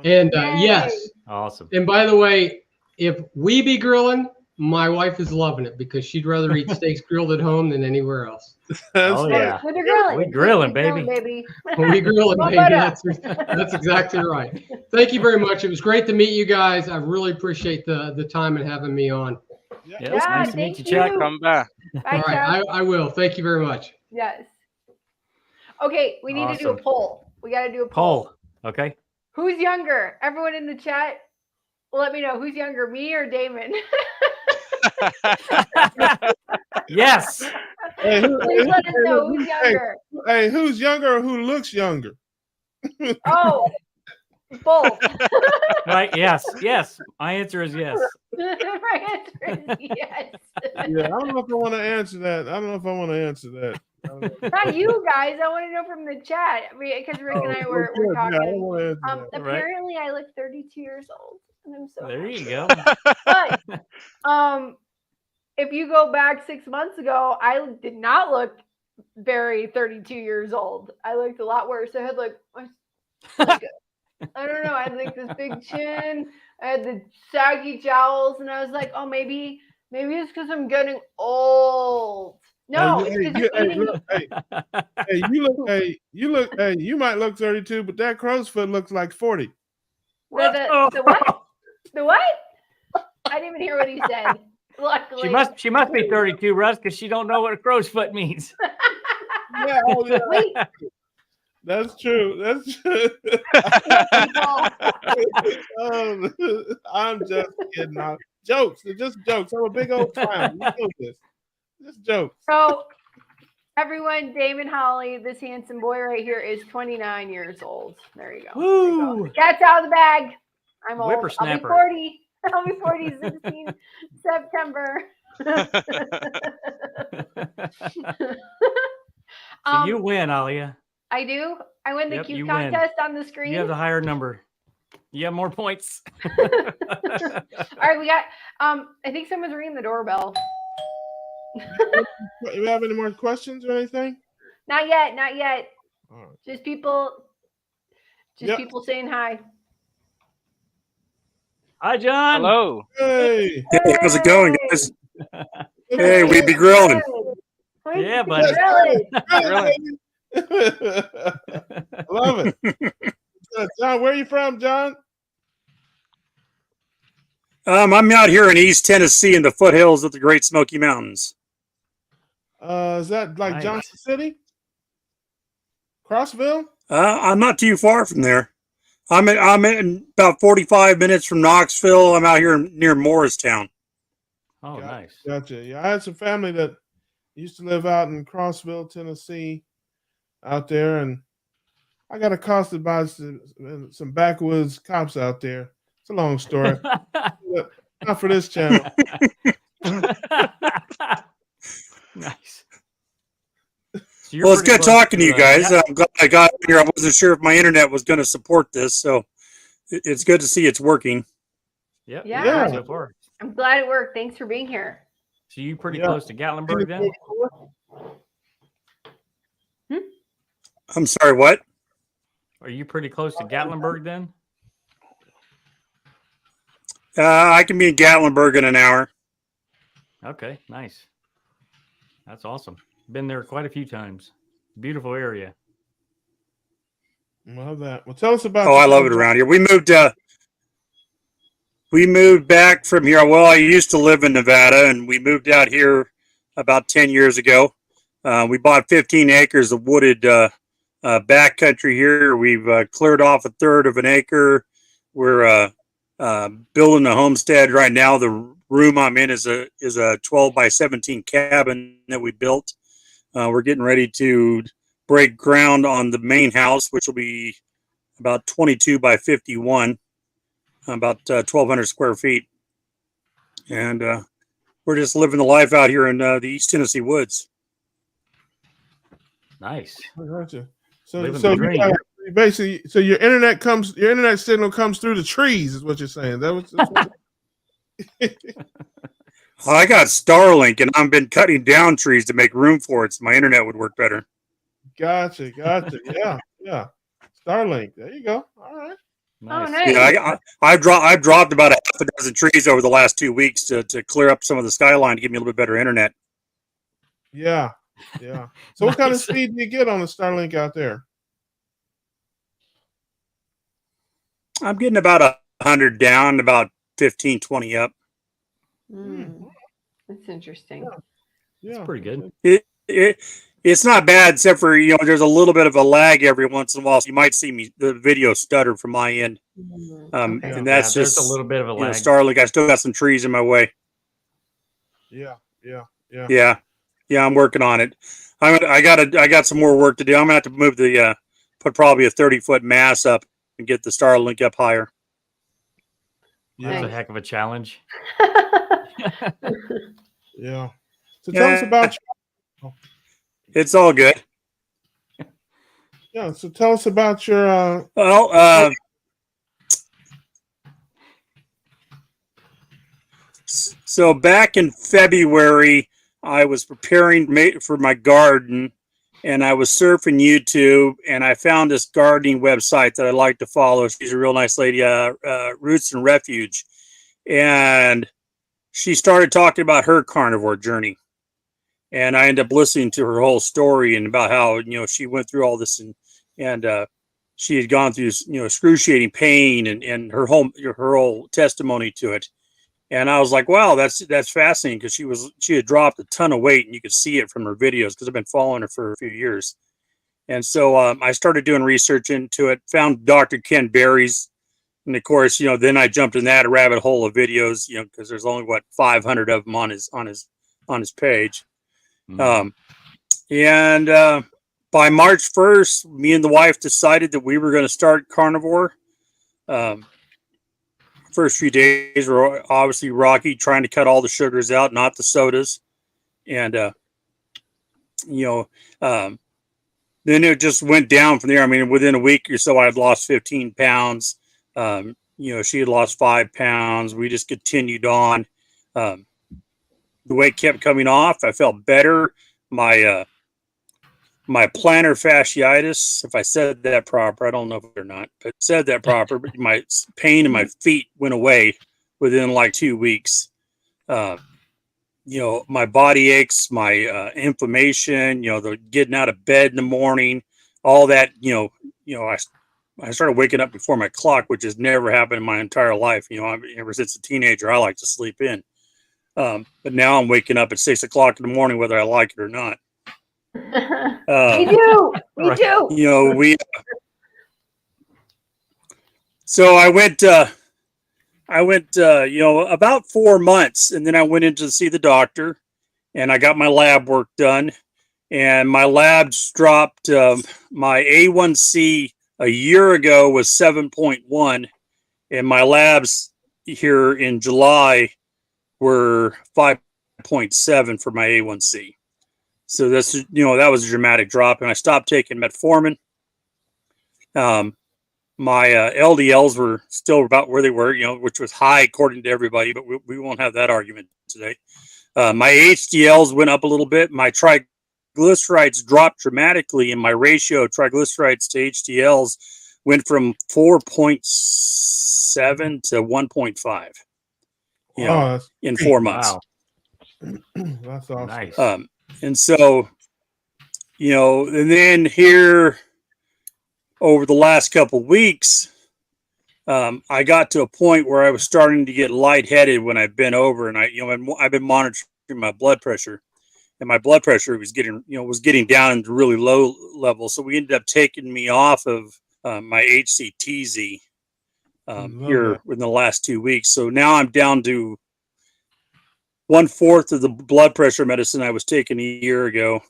And yes. Awesome. And by the way, if we be grilling, my wife is loving it because she'd rather eat steaks grilled at home than anywhere else. Oh yeah, we're grilling. We're grilling, baby. We grilling, baby. That's exactly right. Thank you very much. It was great to meet you guys. I really appreciate the time and having me on. Yeah, it's nice to meet you, Chuck. Come back. All right, I will. Thank you very much. Yes. Okay, we need to do a poll. We got to do a poll. Okay. Who's younger? Everyone in the chat, let me know who's younger, me or Damon. Yes. Hey, please let us know who's younger. Hey, who's younger or who looks younger? Oh, both. Right. Yes. My answer is yes. My answer is yes. Yeah, I don't know if I want to answer that. Not you guys. I want to know from the chat. I mean, because Rick and I were talking. Apparently, I look 32 years old. And I'm so there you go. But if you go back 6 months ago, I did not look very 32 years old. I looked a lot worse. I had like I don't know. I had like this big chin. I had the saggy jowls, and I was like, oh, maybe it's because I'm getting old. No, you might look 32, but that crow's foot looks like 40. The what? The what? I didn't even hear what he said. Luckily, she must be 32, Russ, because she don't know what a crow's foot means. Yeah, wait. That's true. I'm just kidding. Jokes. They're just jokes. I'm a big old clown. You know this. Just jokes. So, everyone, Damon Holly, this handsome boy right here, is 29 years old. There you go. Woo! The cat's out of the bag. I'm old. Whippersnapper. I'll be 40. 16 September. So you win, Alia. I do. I win the Yep, cute you win. contest on the screen. You have the higher number. You have more points. All right, we got. I think someone's ringing the doorbell. Do you have any more questions or anything? Not yet. Not yet. All right. Just people. Just Yep. people saying hi. Hi, John. Hello. Hey. Hey, how's it going, guys? Hey, we be grilling. Yeah, buddy. Really? Love it. John, where are you from, John? I'm out here in East Tennessee in the foothills of the Great Smoky Mountains. Is that like Nice. Johnson City? Crossville? I'm not too far from there. I'm in about 45 minutes from Knoxville. I'm out here near Morristown. Oh, nice. Gotcha. Yeah, I had some family that used to live out in Crossville, Tennessee, out there, and I got accosted by some backwoods cops out there. It's a long story, but not for this channel. Nice. So Well, it's good talking to you guys. Yeah. I'm glad I got here. I wasn't sure if my internet was going to support this, so it's good to see it's working. Yep. Yeah. Yeah. So far. I'm glad it worked. Thanks for being here. So you pretty Yeah. close to Gatlinburg then? I'm sorry, what? Are you pretty close to Gatlinburg then? I can be in Gatlinburg in an hour. Okay, nice. That's awesome. Been there quite a few times. Beautiful area. Love that. Well, tell us about. Oh, I love it around here. We moved back from here. Well, I used to live in Nevada, and we moved out here about 10 years ago. We bought 15 acres of wooded backcountry here. We've cleared off a third of an acre. We're building a homestead right now. The room I'm in is a 12 by 17 cabin that we built. We're getting ready to break ground on the main house, which will be about 22 by 51, about 1,200 square feet. And we're just living the life out here in the East Tennessee woods. Nice. Gotcha. Living So the you dream. got- basically, so your internet signal comes through the trees, is what you're saying. That's what I got Starlink, and I've been cutting down trees to make room for it, so my internet would work better. Gotcha. Yeah. Starlink. There you go. All right. Nice. Oh, nice. Yeah, I've dropped about half a dozen trees over the last 2 weeks to clear up some of the skyline to give me a little bit better internet. Yeah. So what kind of Nice. speed do you get on the Starlink out there? I'm getting about 100 down, about 15, 20 up. That's interesting. Yeah. That's pretty good. It's not bad, except for, there's a little bit of a lag every once in a while. So you might see the video stutter from my end. Okay. And that's there's just a little bit of a lag. Starlink. I still got some trees in my way. Yeah. Yeah, I'm working on it. I got some more work to do. I'm gonna have to move put probably a 30-foot mast up and get the Starlink up higher. That's a Nice. heck of a challenge. Yeah. So tell us about It's all good. So tell us about your Well, so back in February, I was preparing for my garden, and I was surfing YouTube, and I found this gardening website that I like to follow. She's a real nice lady, Roots and Refuge, and she started talking about her carnivore journey, and I ended up listening to her whole story and about how she went through all this, and she had gone through excruciating pain and her whole testimony to it. And I was like, wow, that's fascinating, because she had dropped a ton of weight, and you could see it from her videos, because I've been following her for a few years. And so I started doing research into it, found Dr. Ken Berry's, and of course, then I jumped in that rabbit hole of videos, because there's only 500 of them on his page. Mhm. And by March 1st, me and the wife decided that we were going to start carnivore. First few days were obviously rocky, trying to cut all the sugars out, not the sodas. And, then it just went down from there. I mean, within a week or so, I had lost 15 pounds. She had lost 5 pounds. We just continued on. The weight kept coming off. I felt better. My plantar fasciitis, if I said that proper, I don't know if it or not, but said that proper, but my pain in my feet went away within like 2 weeks. My body aches, my inflammation, the getting out of bed in the morning, all that, I started waking up before my clock, which has never happened in my entire life. Ever since a teenager, I like to sleep in. But now I'm waking up at 6 o'clock in the morning, whether I like it or not. We do. We do. So I went, about 4 months, and then I went in to see the doctor, and I got my lab work done, and my labs dropped. My A1C a year ago was 7.1, and my labs here in July were 5.7 for my A1C. So that's, that was a dramatic drop, and I stopped taking metformin. My LDLs were still about where they were, which was high according to everybody, but we won't have that argument today. My HDLs went up a little bit. My triglycerides dropped dramatically, and my ratio of triglycerides to HDLs went from 4.7 to 1.5. In 4 months. Wow. That's awesome. Nice. And so, and then here over the last couple weeks, I got to a point where I was starting to get lightheaded when I bent over, and I've been monitoring my blood pressure, and my blood pressure was getting down into really low levels. So we ended up taking me off of my HCTZ here within the last 2 weeks. So now I'm down to 1/4 of the blood pressure medicine I was taking a year ago.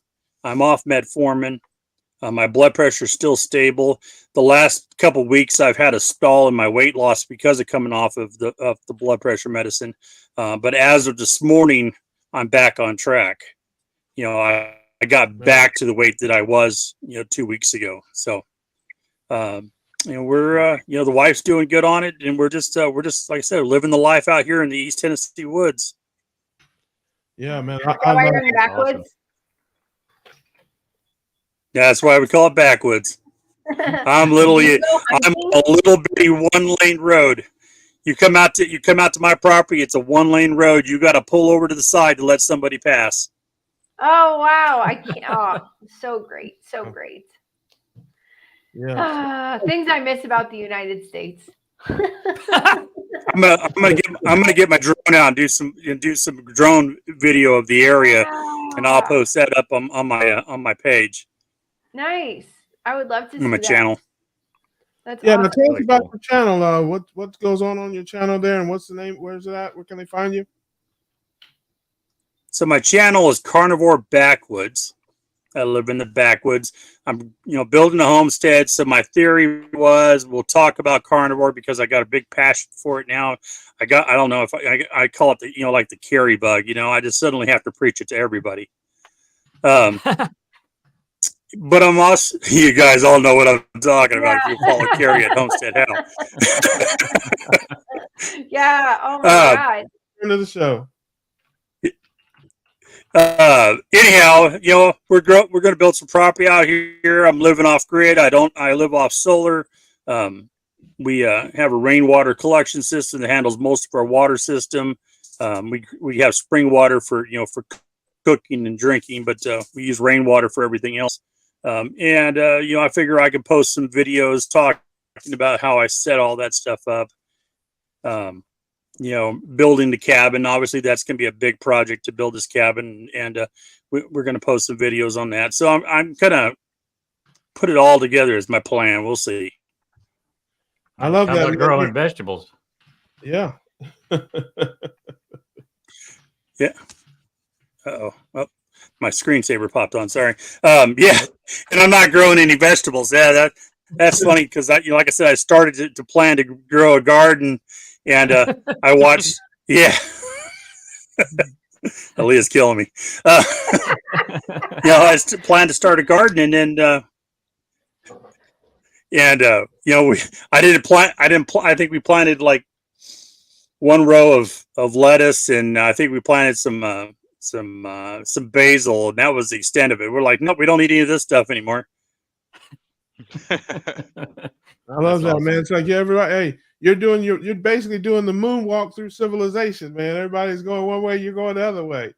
I'm off metformin. My blood pressure is still stable. The last couple of weeks, I've had a stall in my weight loss because of coming off of the blood pressure medicine. But as of this morning, I'm back on track. I got back to the weight that I was, 2 weeks ago. So, we're, the wife's doing good on it, and we're just like I said, living the life out here in the East Tennessee woods. Yeah, man. Why are you backwards? That's why we call it backwoods. I'm a little bitty 1-lane road. You come out to my property. It's a 1-lane road. You got to pull over to the side to let somebody pass. Oh wow! I can't. Oh, so great, so great. Yeah. Things I miss about the United States. I'm gonna get my drone out and do some drone video of the area, and I'll post that up on my page. Nice. I would love to see on my that. channel. That's Yeah, awesome. now tell us Really about cool. your channel. What goes on your channel there, and what's the name? Where's it at? Where can they find you? So my channel is Carnivore Backwoods. I live in the backwoods. I'm, building a homestead. So my theory was we'll talk about carnivore because I got a big passion for it now. I don't know if I call it the, like the carry bug, I just suddenly have to preach it to everybody. But I'm also, you guys all know what I'm talking about. If you follow Carrie at Homestead Hell. Yeah. Oh my God. End of the show. Anyhow, we're going to build some property out here. I'm living off grid. I live off solar. We have a rainwater collection system that handles most of our water system. We have spring water for cooking and drinking, but we use rainwater for everything else. I figure I could post some videos talking about how I set all that stuff up. Building the cabin. Obviously, that's going to be a big project to build this cabin, and we're going to post some videos on that. So I'm going to put it all together as my plan. We'll see. I love How that. about growing vegetables? Yeah. Yeah. Uh-oh. Well, my screensaver popped on. Sorry. Yeah. And I'm not growing any vegetables. Yeah, that's funny because like I said, I started to plan to grow a garden, and I watched. Yeah, Aaliyah's killing me. I planned to start a garden, and I didn't plant. I think we planted like one row of lettuce, and I think we planted some basil, and that was the extent of it. We're like, nope, we don't need any of this stuff anymore. I love that, man. It's like everybody. Hey, you're basically doing the moonwalk through civilization, man. Everybody's going one way, you're going the other way.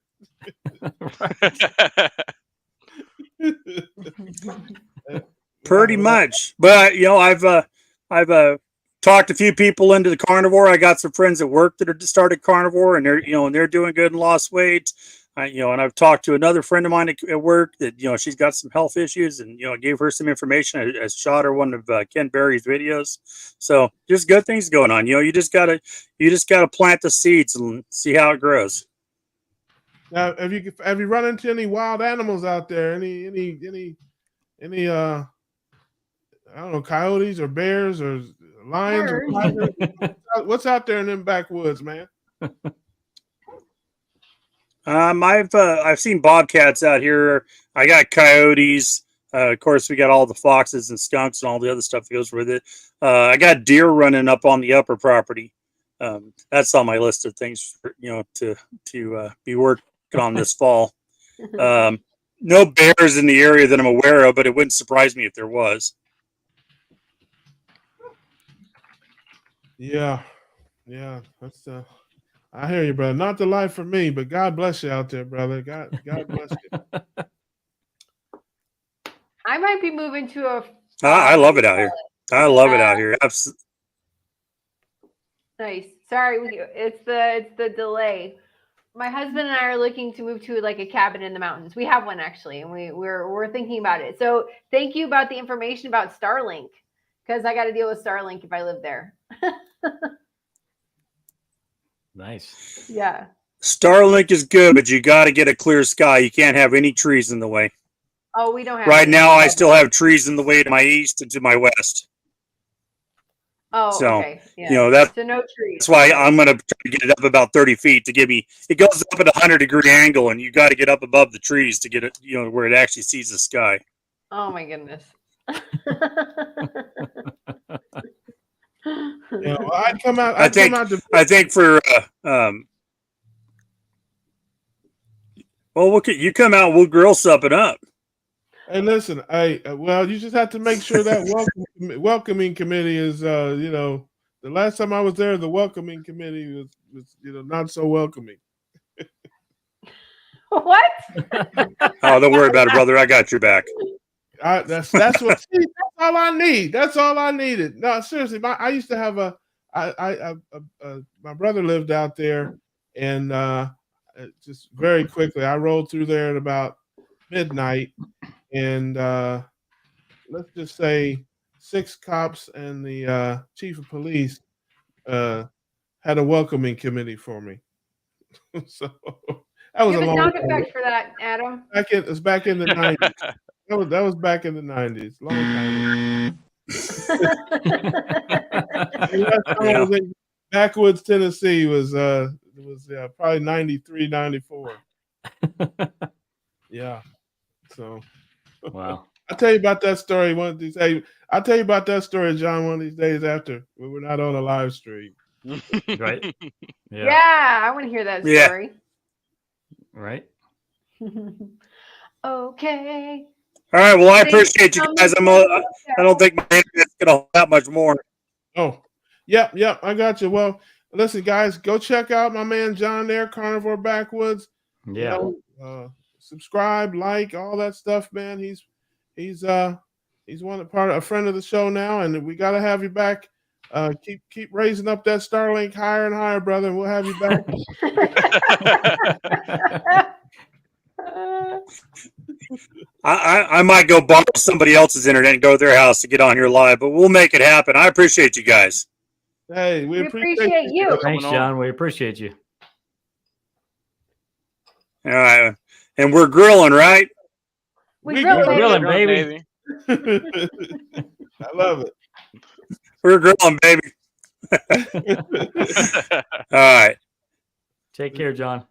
Pretty much, but I've talked a few people into the carnivore. I got some friends at work that are started carnivore, and they're doing good and lost weight. And I've talked to another friend of mine at work that she's got some health issues, and gave her some information. I shot her one of Ken Berry's videos. So just good things going on. You just gotta plant the seeds and see how it grows. Now, have you run into any wild animals out there? Any I don't know, coyotes or bears or lions or tigers? What's out there in them backwoods, man? I've seen bobcats out here. I got coyotes. Of course, we got all the foxes and skunks and all the other stuff that goes with it. I got deer running up on the upper property. That's on my list of things for, to be working on this fall. No bears in the area that I'm aware of, but it wouldn't surprise me if there was. Yeah, that's I hear you, brother. Not the life for me, but God bless you out there, brother. God bless you. I might be moving to a. I love it out here. I love it out here. Absolutely. Nice. Sorry, it's the delay. My husband and I are looking to move to like a cabin in the mountains. We have one actually, and we're thinking about it. So thank you about the information about Starlink, because I got to deal with Starlink if I live there. Nice. Yeah. Starlink is good, but you got to get a clear sky. You can't have any trees in the way. Oh, we don't have. Right now, I still have trees in the way to my east and to my west. Oh, so, okay. Yeah. So no trees. That's why I'm going to try to get it up about 30 feet to give me. It goes up at a 100-degree angle, and you got to get up above the trees to get it, where it actually sees the sky. Oh my goodness. Well, I'd come out. I think for well, you come out, we'll grill something up. Hey, listen, well, you just have to make sure that welcoming committee is, the last time I was there, the welcoming committee was not so welcoming. What? Oh, don't worry about it, brother. I got your back. That's that's all I need. That's all I needed. No, seriously, I used to have my brother lived out there, and just very quickly, I rolled through there at about midnight, and let's just say 6 cops and the chief of police had a welcoming committee for me. So that was you a have long a sound effect for that, Adam. it was back in the 90s. That was back in the 90s. Long time ago. Backwoods, Tennessee was probably 93, 94. Yeah. So wow. I'll tell you about that story one of these days. I'll tell you about that story, John, one of these days after when we're not on a live stream. Right. Yeah, I want to hear that story. Right. Okay. All right. Well, I appreciate you guys. I don't think my internet's going to hold that much more. Oh, yep. I got you. Well, listen, guys, go check out my man John there, Carnivore Backwoods. Yeah. Subscribe, like, all that stuff, man. He's a friend of the show now, and we got to have you back. Keep raising up that Starlink higher and higher, brother, and we'll have you back. I might go borrow somebody else's internet and go to their house to get on here live, but we'll make it happen. I appreciate you guys. Hey, we appreciate you. Thanks, John. We appreciate you. All right. And we're grilling, right? We're grilling, baby. I love it. We're grilling, baby. All right. Take care, John.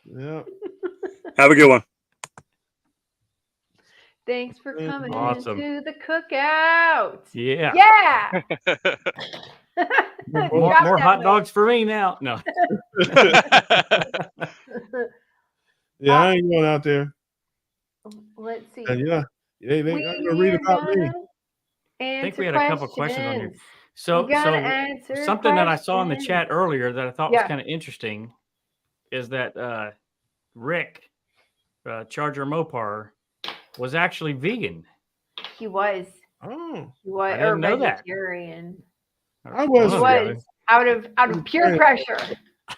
Yeah. Have a good one. Thanks for coming Awesome. to the cookout. Yeah. Yeah. More Drop that hot mic. dogs for me now. No. Yeah, I ain't going out there. Let's see. And yeah, they We not gonna read about me. gotta I think we had a couple questions on here. questions. So, We gotta answer something that I saw in the questions. chat earlier that I thought was Yeah. kind of interesting is that Rick, Charger Mopar, was actually vegan. He was. Oh, He was I didn't know that. vegetarian. I was. He Oh, yeah. was out of pure pressure.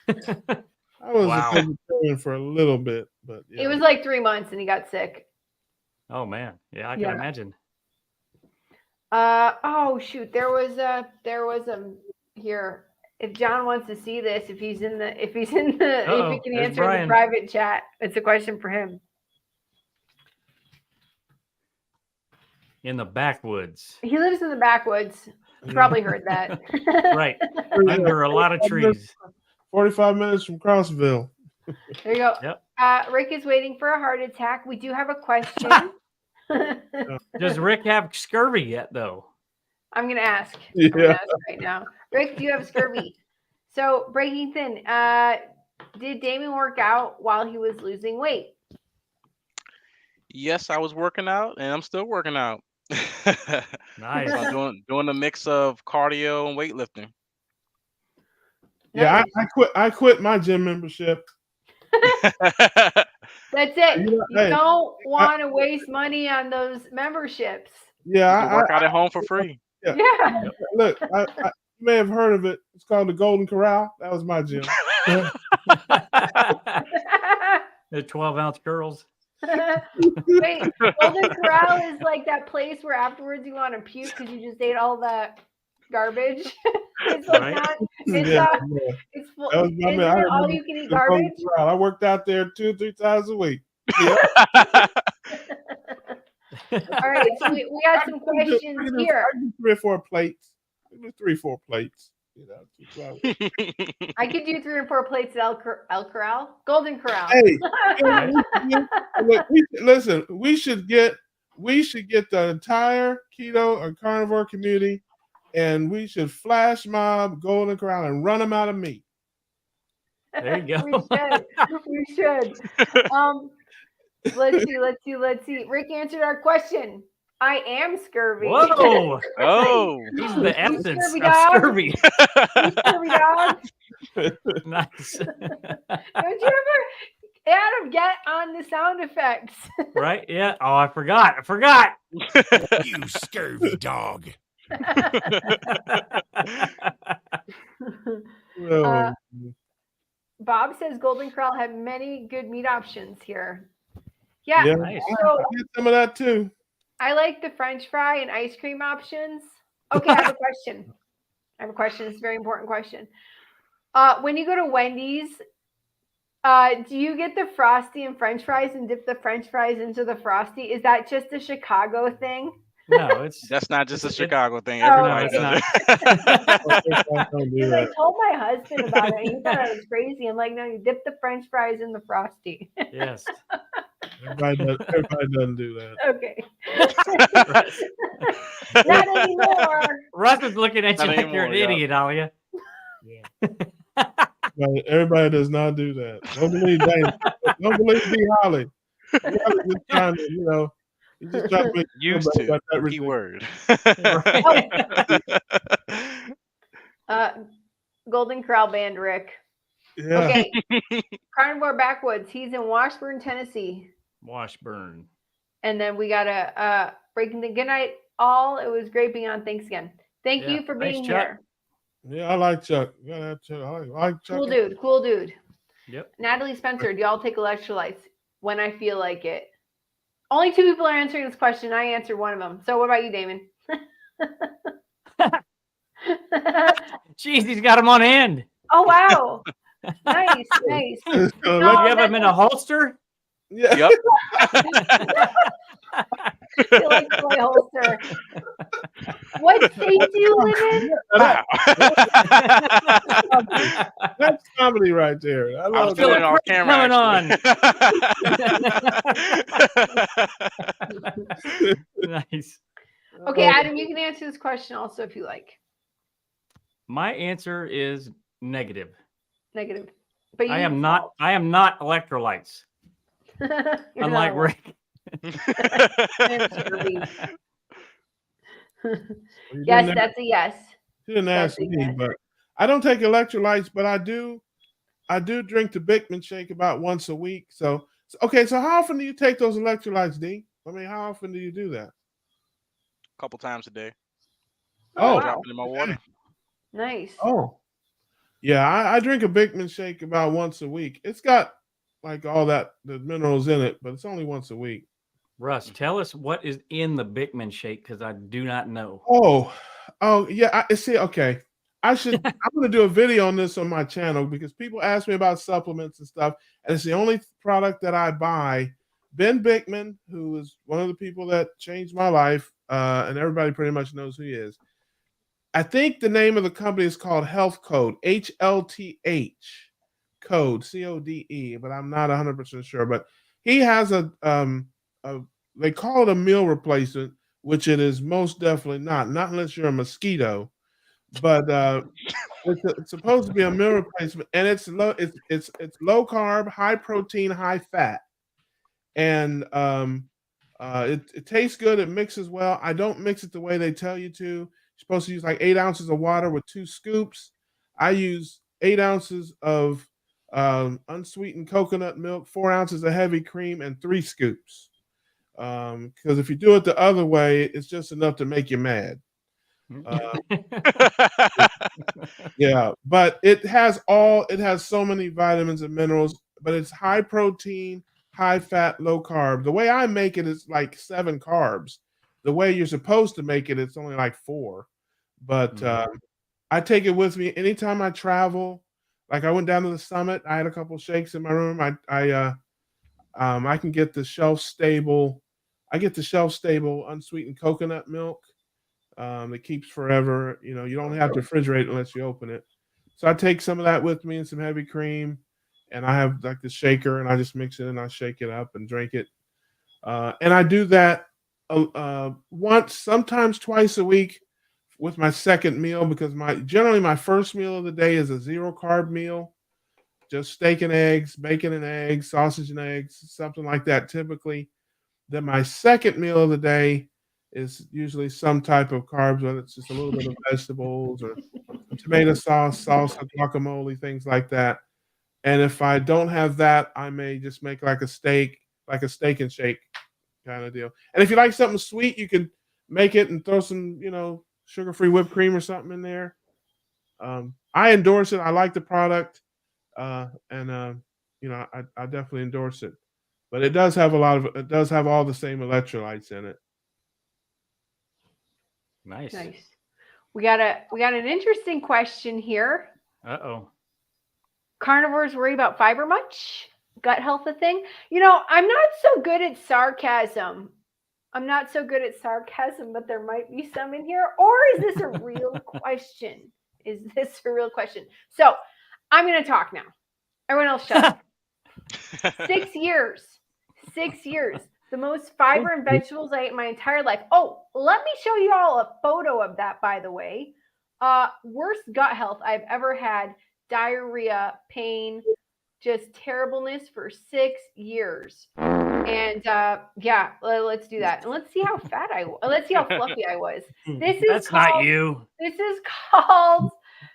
I was Wow. a vegetarian for a little bit, but yeah. It was like 3 months and he got sick. Oh man, yeah, I can Yeah. imagine. Oh shoot, there was a here. If John wants to see this, if he can Uh-oh, answer in there's the Brian. private chat, it's a question for him. In the backwoods, He lives in the backwoods. You probably heard that. right under a lot of trees. 45 minutes from Crossville. There you go. Yep. Rick is waiting for a heart attack. We do have a question. Does Rick have scurvy yet, though? I'm gonna ask. Yeah. I'm gonna ask right now. Rick, do you have scurvy? So breaking thin. Did Damon work out while he was losing weight? Yes, I was working out, and I'm still working out. Nice. I'm doing a mix of cardio and weightlifting. Yeah, Nice. I quit my gym membership. That's it. You know, You hey, don't want to waste money on those memberships. Yeah, You can work out at home for free. Yeah. Yeah. Look, you may have heard of it. It's called the Golden Corral. That was my gym. The 12-ounce girls. Wait, Golden Corral is like that place where afterwards you want to puke because you just ate all that garbage. It's like Right. that. It's Yeah, it's full. That was my Isn't man. I it all remember you can eat the Golden garbage? Corral. I worked out there 2 or 3 times a week. All right, so we got some questions here. I do 3 or 4 plates. I do 3 or 4 plates. You know, I could do 3 or 4 plates at El Corral, Golden Corral. hey, look, listen. We should get the entire keto or carnivore community, and we should flash mob Golden Corral and run them out of meat. There you go. We should. Let's see. Rick answered our question. I am scurvy. Whoa. Oh, He's the essence scurvy of dog. scurvy. You scurvy dog. Nice. Don't you ever, Adam, get on the sound effects? Right? Yeah. Oh, I forgot. You scurvy dog. Oh, Bob says Golden Corral had many good meat options here. Yeah. yeah, Nice. So I get some of that too. I like the French fry and ice cream options. Okay, I have a question. It's a very important question. When you go to Wendy's, do you get the Frosty and French fries and dip the French fries into the Frosty? Is that just a Chicago thing? No, it's that's not just a Chicago thing. Oh, Everybody no, does it's it. Don't do Because I that. told my husband about it, and he thought I was crazy. I'm like, no, you dip the French fries in the Frosty. yes. Everybody doesn't do that. Okay. Not anymore. Russ is looking at you Not like you're an anymore, yeah. idiot, Alia. Everybody does not do that. Don't believe Dana. Don't believe D. Holly. Holly just trying to, he's just trying to make you Used feel to. about that Keyword. Golden Corral band, Rick. Yeah. Okay. Carnivore Backwoods. He's in Washburn, Tennessee. Washburn. And then we got a breaking the good night all. It was great being on. Thanks again. Thank Yeah. you for being Thanks, Chuck. here. Yeah, I like Chuck. Yeah, that Chuck. I like Chuck. Cool dude. Yep. Natalie Spencer, do y'all take electrolytes? When I feel like it. Only 2 people are answering this question. I answered one of them. So what about you, Damon? Jeez, he's got him on hand. Oh, wow. Nice. You have him in a holster? Yeah. Yep. You like toy holster. What state do you live in? Wow. That's comedy right there. I I'm love feeling that. it off camera. Nice. Okay, Adam, you can answer this question also if you like. My answer is negative. Negative. But you I am need not. salt. I am not electrolytes. You're Unlike not Rick. Yes, that's a yes. She didn't That's ask a me, yes. but I don't take electrolytes, but I do drink the Bickman shake about once a week. So okay, so how often do you take those electrolytes, D? I mean, how often do you do that? A couple times a day. Oh, Drop it in my water. Nice. Oh, yeah, I drink a Bickman shake about once a week. It's got like all the minerals in it, but it's only once a week. Russ, tell us what is in the Bickman shake because I do not know. Oh, yeah. I see. Okay, I'm going to do a video on this on my channel because people ask me about supplements and stuff, and it's the only product that I buy. Ben Bickman, who is one of the people that changed my life, and everybody pretty much knows who he is. I think the name of the company is called Health Code, HLTH Code, CODE, but I'm not 100% sure. But he has they call it a meal replacement, which it is most definitely not unless you're a mosquito. But it's supposed to be a meal replacement, and it's low low carb, high protein, high fat, and it tastes good. It mixes well. I don't mix it the way they tell you to. You're supposed to use like 8 ounces of water with 2 scoops. I use 8 ounces of unsweetened coconut milk, 4 ounces of heavy cream, and 3 scoops. Because if you do it the other way, it's just enough to make you mad. Yeah, but it has so many vitamins and minerals, but it's high protein, high fat, low carb. The way I make it is like 7 carbs. The way you're supposed to make it, it's only like 4. But I take it with me anytime I travel. Like I went down to the summit. I had a couple shakes in my room. I can get the shelf stable. I get the shelf stable unsweetened coconut milk that keeps forever. You know, you don't have to refrigerate unless you open it. So I take some of that with me and some heavy cream, and I have like the shaker, and I just mix it and I shake it up and drink it. And I do that once, sometimes twice a week with my second meal because generally my first meal of the day is a 0 carb meal, just steak and eggs, bacon and eggs, sausage and eggs, something like that typically. Then my second meal of the day is usually some type of carbs, whether it's just a little bit of vegetables or tomato sauce, salsa, guacamole, things like that. And if I don't have that, I may just make like a steak and shake kind of deal. And if you like something sweet, you can make it and throw some, sugar-free whipped cream or something in there. I endorse it. I like the product. I definitely endorse it. But it does have all the same electrolytes in it. Nice. We got an interesting question here. Uh-oh. Carnivores worry about fiber much? Gut health a thing? I'm not so good at sarcasm. But there might be some in here. Or is this a real question? So I'm going to talk now. Everyone else shut up. 6 years. 6 years. The most fiber and vegetables I ate in my entire life. Oh, let me show you all a photo of that, by the way. Worst gut health I've ever had. Diarrhea, pain, just terribleness for 6 years. And let's do that. And let's see how let's see how fluffy I was. That's not you. This is called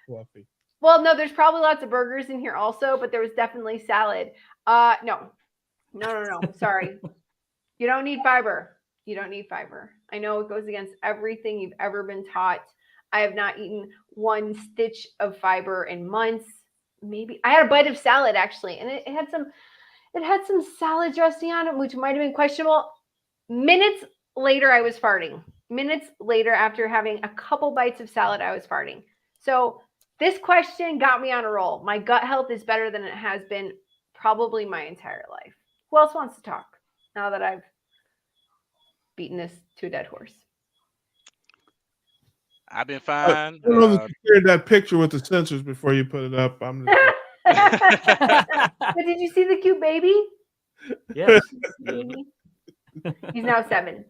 fluffy. Well, no, there's probably lots of burgers in here also, but there was definitely salad. No. Sorry. You don't need fiber. I know it goes against everything you've ever been taught. I have not eaten 1 stitch of fiber in months. Maybe I had a bite of salad actually, and it had some salad dressing on it, which might have been questionable. Minutes later, I was farting. Minutes later, after having a couple bites of salad, I was farting. So this question got me on a roll. My gut health is better than it has been probably my entire life. Who else wants to talk now that I've beaten this to a dead horse? I've been fine. I don't know that you shared that picture with the sensors before you put it up. I'm just But did you see the cute baby? Yes. Baby. He's now 7.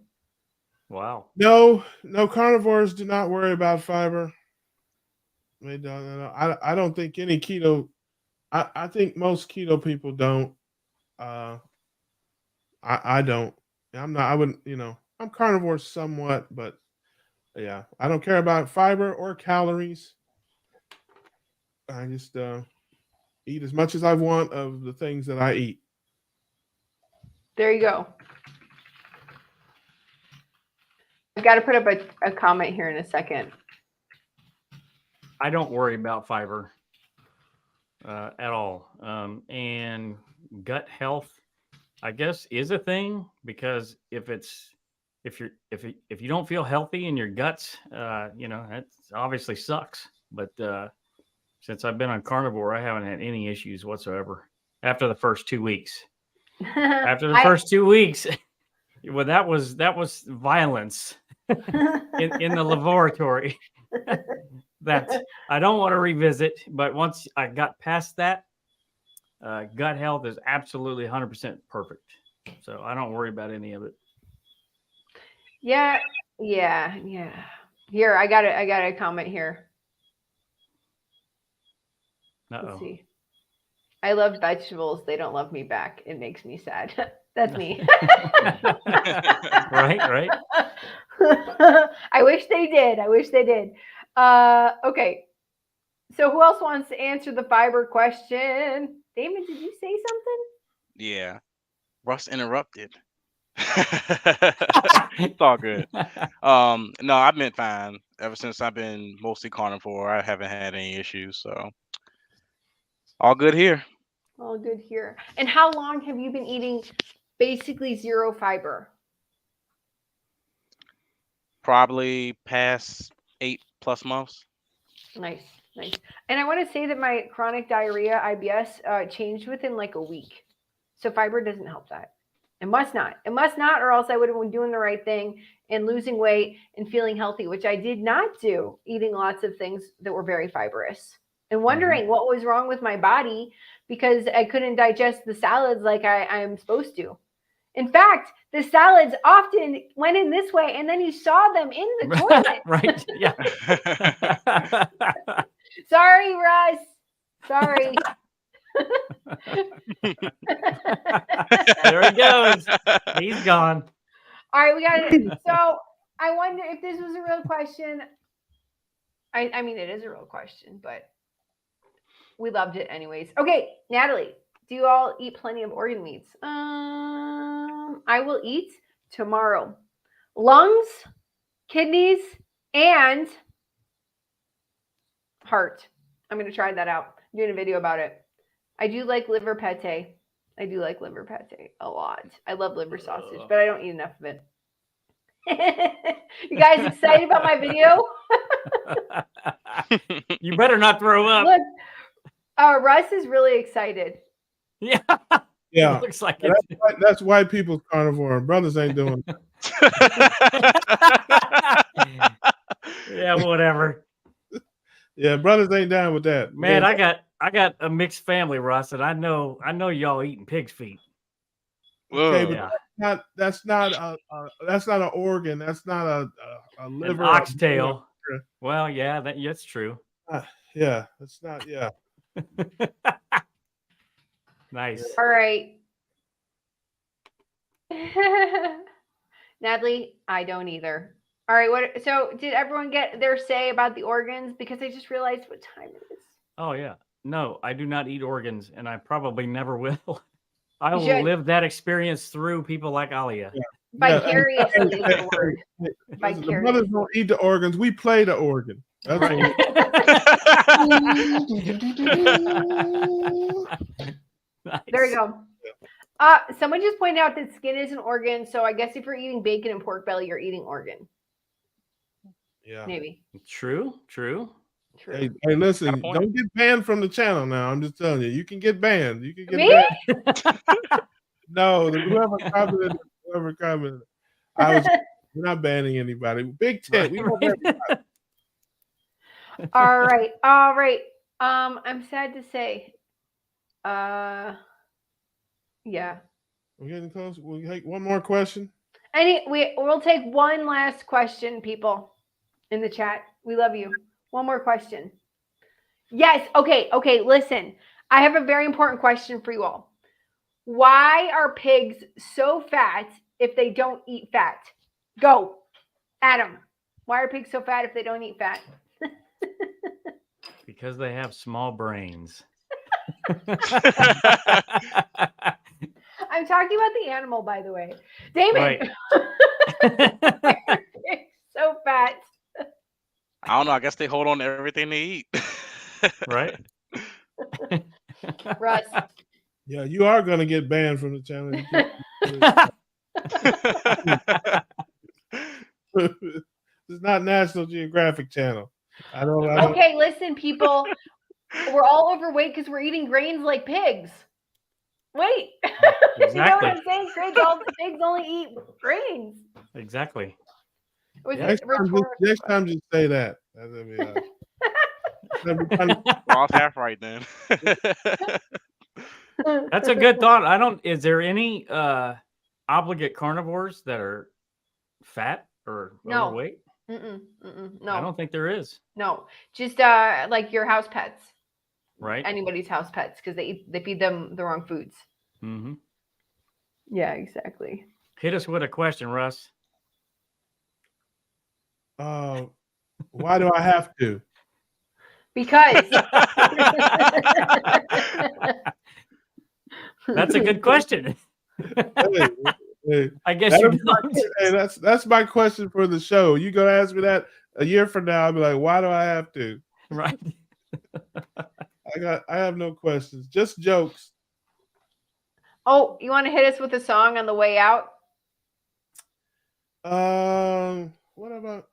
Wow. no carnivores do not worry about fiber. They don't. I don't think any keto. I think most keto people don't. I don't. I'm not. I wouldn't. I'm carnivore somewhat, but yeah, I don't care about fiber or calories. I just eat as much as I want of the things that I eat. There you go. I've got to put up a comment here in a second. I don't worry about fiber at all. And gut health, I guess, is a thing, because if you don't feel healthy in your guts, that obviously sucks. But since I've been on carnivore, I haven't had any issues whatsoever after the first 2 weeks. After the first 2 weeks, well, that was violence in the laboratory that I don't want to revisit. But once I got past that, gut health is absolutely 100% perfect. So I don't worry about any of it. Yeah. Here, I got a comment here. Let's see. I love vegetables. They don't love me back. It makes me sad. That's me. Right. I wish they did. Okay. So who else wants to answer the fiber question? Damon, did you say something? Yeah. Russ interrupted. It's all good. No, I've been fine ever since I've been mostly carnivore. I haven't had any issues, so all good here. All good here. And how long have you been eating basically zero fiber? Probably past 8+ months. Nice. And I want to say that my chronic diarrhea, IBS, changed within like a week. So fiber doesn't help that. It must not, or else I would have been doing the right thing and losing weight and feeling healthy, which I did not do, eating lots of things that were very fibrous and wondering what was wrong with my body because I couldn't digest the salads like I am supposed to. In fact, the salads often went in this way and then you saw them in the toilet. Right. Yeah. Sorry, Russ. Sorry. There he goes. He's gone. All right, we got it. So I wonder if this was a real question. I mean, it is a real question, but we loved it anyways. Okay, Natalie, do you all eat plenty of organ meats? I will eat tomorrow lungs, kidneys, and heart. I'm going to try that out. I'm doing a video about it. I do like liver pate. A lot. I love liver sausage, but I don't eat enough of it. You guys excited about my video? You better not throw up. Look, Russ is really excited. Yeah. Yeah. It looks like that's white people's carnivore. Brothers ain't doing it. Yeah, whatever. Yeah, brothers ain't down with that. Man, I got a mixed family, Russ, and I know y'all eating pig's feet. Okay, but Yeah. that's not an organ. That's not a liver. An oxtail. Well, yeah, that's true. Yeah, that's not. Yeah. Nice. All right. Natalie, I don't either. All right. So did everyone get their say about the organs? Because I just realized what time it is. Oh, yeah. No, I do not eat organs, and I probably never will. I will should. live that experience through people like Alia. Yeah. Vicariously is the word. Listen, the brothers don't eat the organs. We play the organ. That's Right. Nice. There you go. Someone just pointed out that skin is an organ. So I guess if you're eating bacon and pork belly, you're eating organ. Yeah. Maybe. True. Hey, listen, don't get banned from the channel now. I'm just telling you, you can get banned. You can get Me? banned. No, whoever commented. We're not banning anybody. Big tent. We want everybody. All right. I'm sad to say. Yeah. We're getting close. We'll take one more question. We'll take one last question, people in the chat. We love you. One more question. Yes. Okay. Listen, I have a very important question for you all. Why are pigs so fat if they don't eat fat? Go, Adam. Why are pigs so fat if they don't eat fat? Because they have small brains. I'm talking about the animal, by the way. Damon. Right. So fat. I don't know. I guess they hold on to everything they eat. Right. Russ. Yeah, you are going to get banned from the channel. It's not National Geographic Channel. I don't. Okay, listen, people. We're all overweight because we're eating grains like pigs. Wait. Exactly. You know what I'm saying? Pigs only eat grains. Exactly. Next time, just say that. Ross half right then. That's a good thought. Is there any obligate carnivores that are fat or overweight? No. I don't think there is. No, just like your house pets. Right. Anybody's house pets because they feed them the wrong foods. Mm-hmm. Yeah, exactly. Hit us with a question, Russ. Why do I have to? Because that's a good question. Hey, I guess you don't. Hey, that's my question for the show. You gonna ask me that a year from now? I'll be like, why do I have to? Right. I have no questions, just jokes. Oh, you want to hit us with a song on the way out? What about?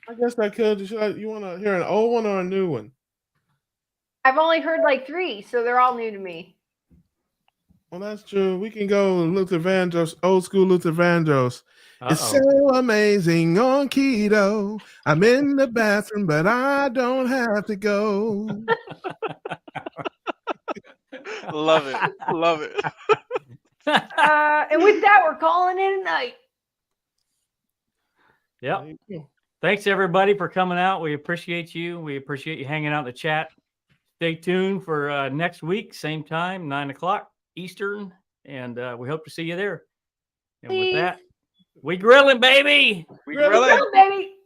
I guess I could. You want to hear an old one or a new one? I've only heard like 3, so they're all new to me. Well, that's true. We can go Luther Vandross, old school Luther Vandross. It's so amazing on keto. I'm in the bathroom, but I don't have to go. Love it. And with that, we're calling it a night. Yep. Thanks everybody for coming out. We appreciate you. We appreciate you hanging out in the chat. Stay tuned for next week, same time, 9:00 Eastern, and we hope to see you there. And with that, we grilling, baby. We grilling, baby.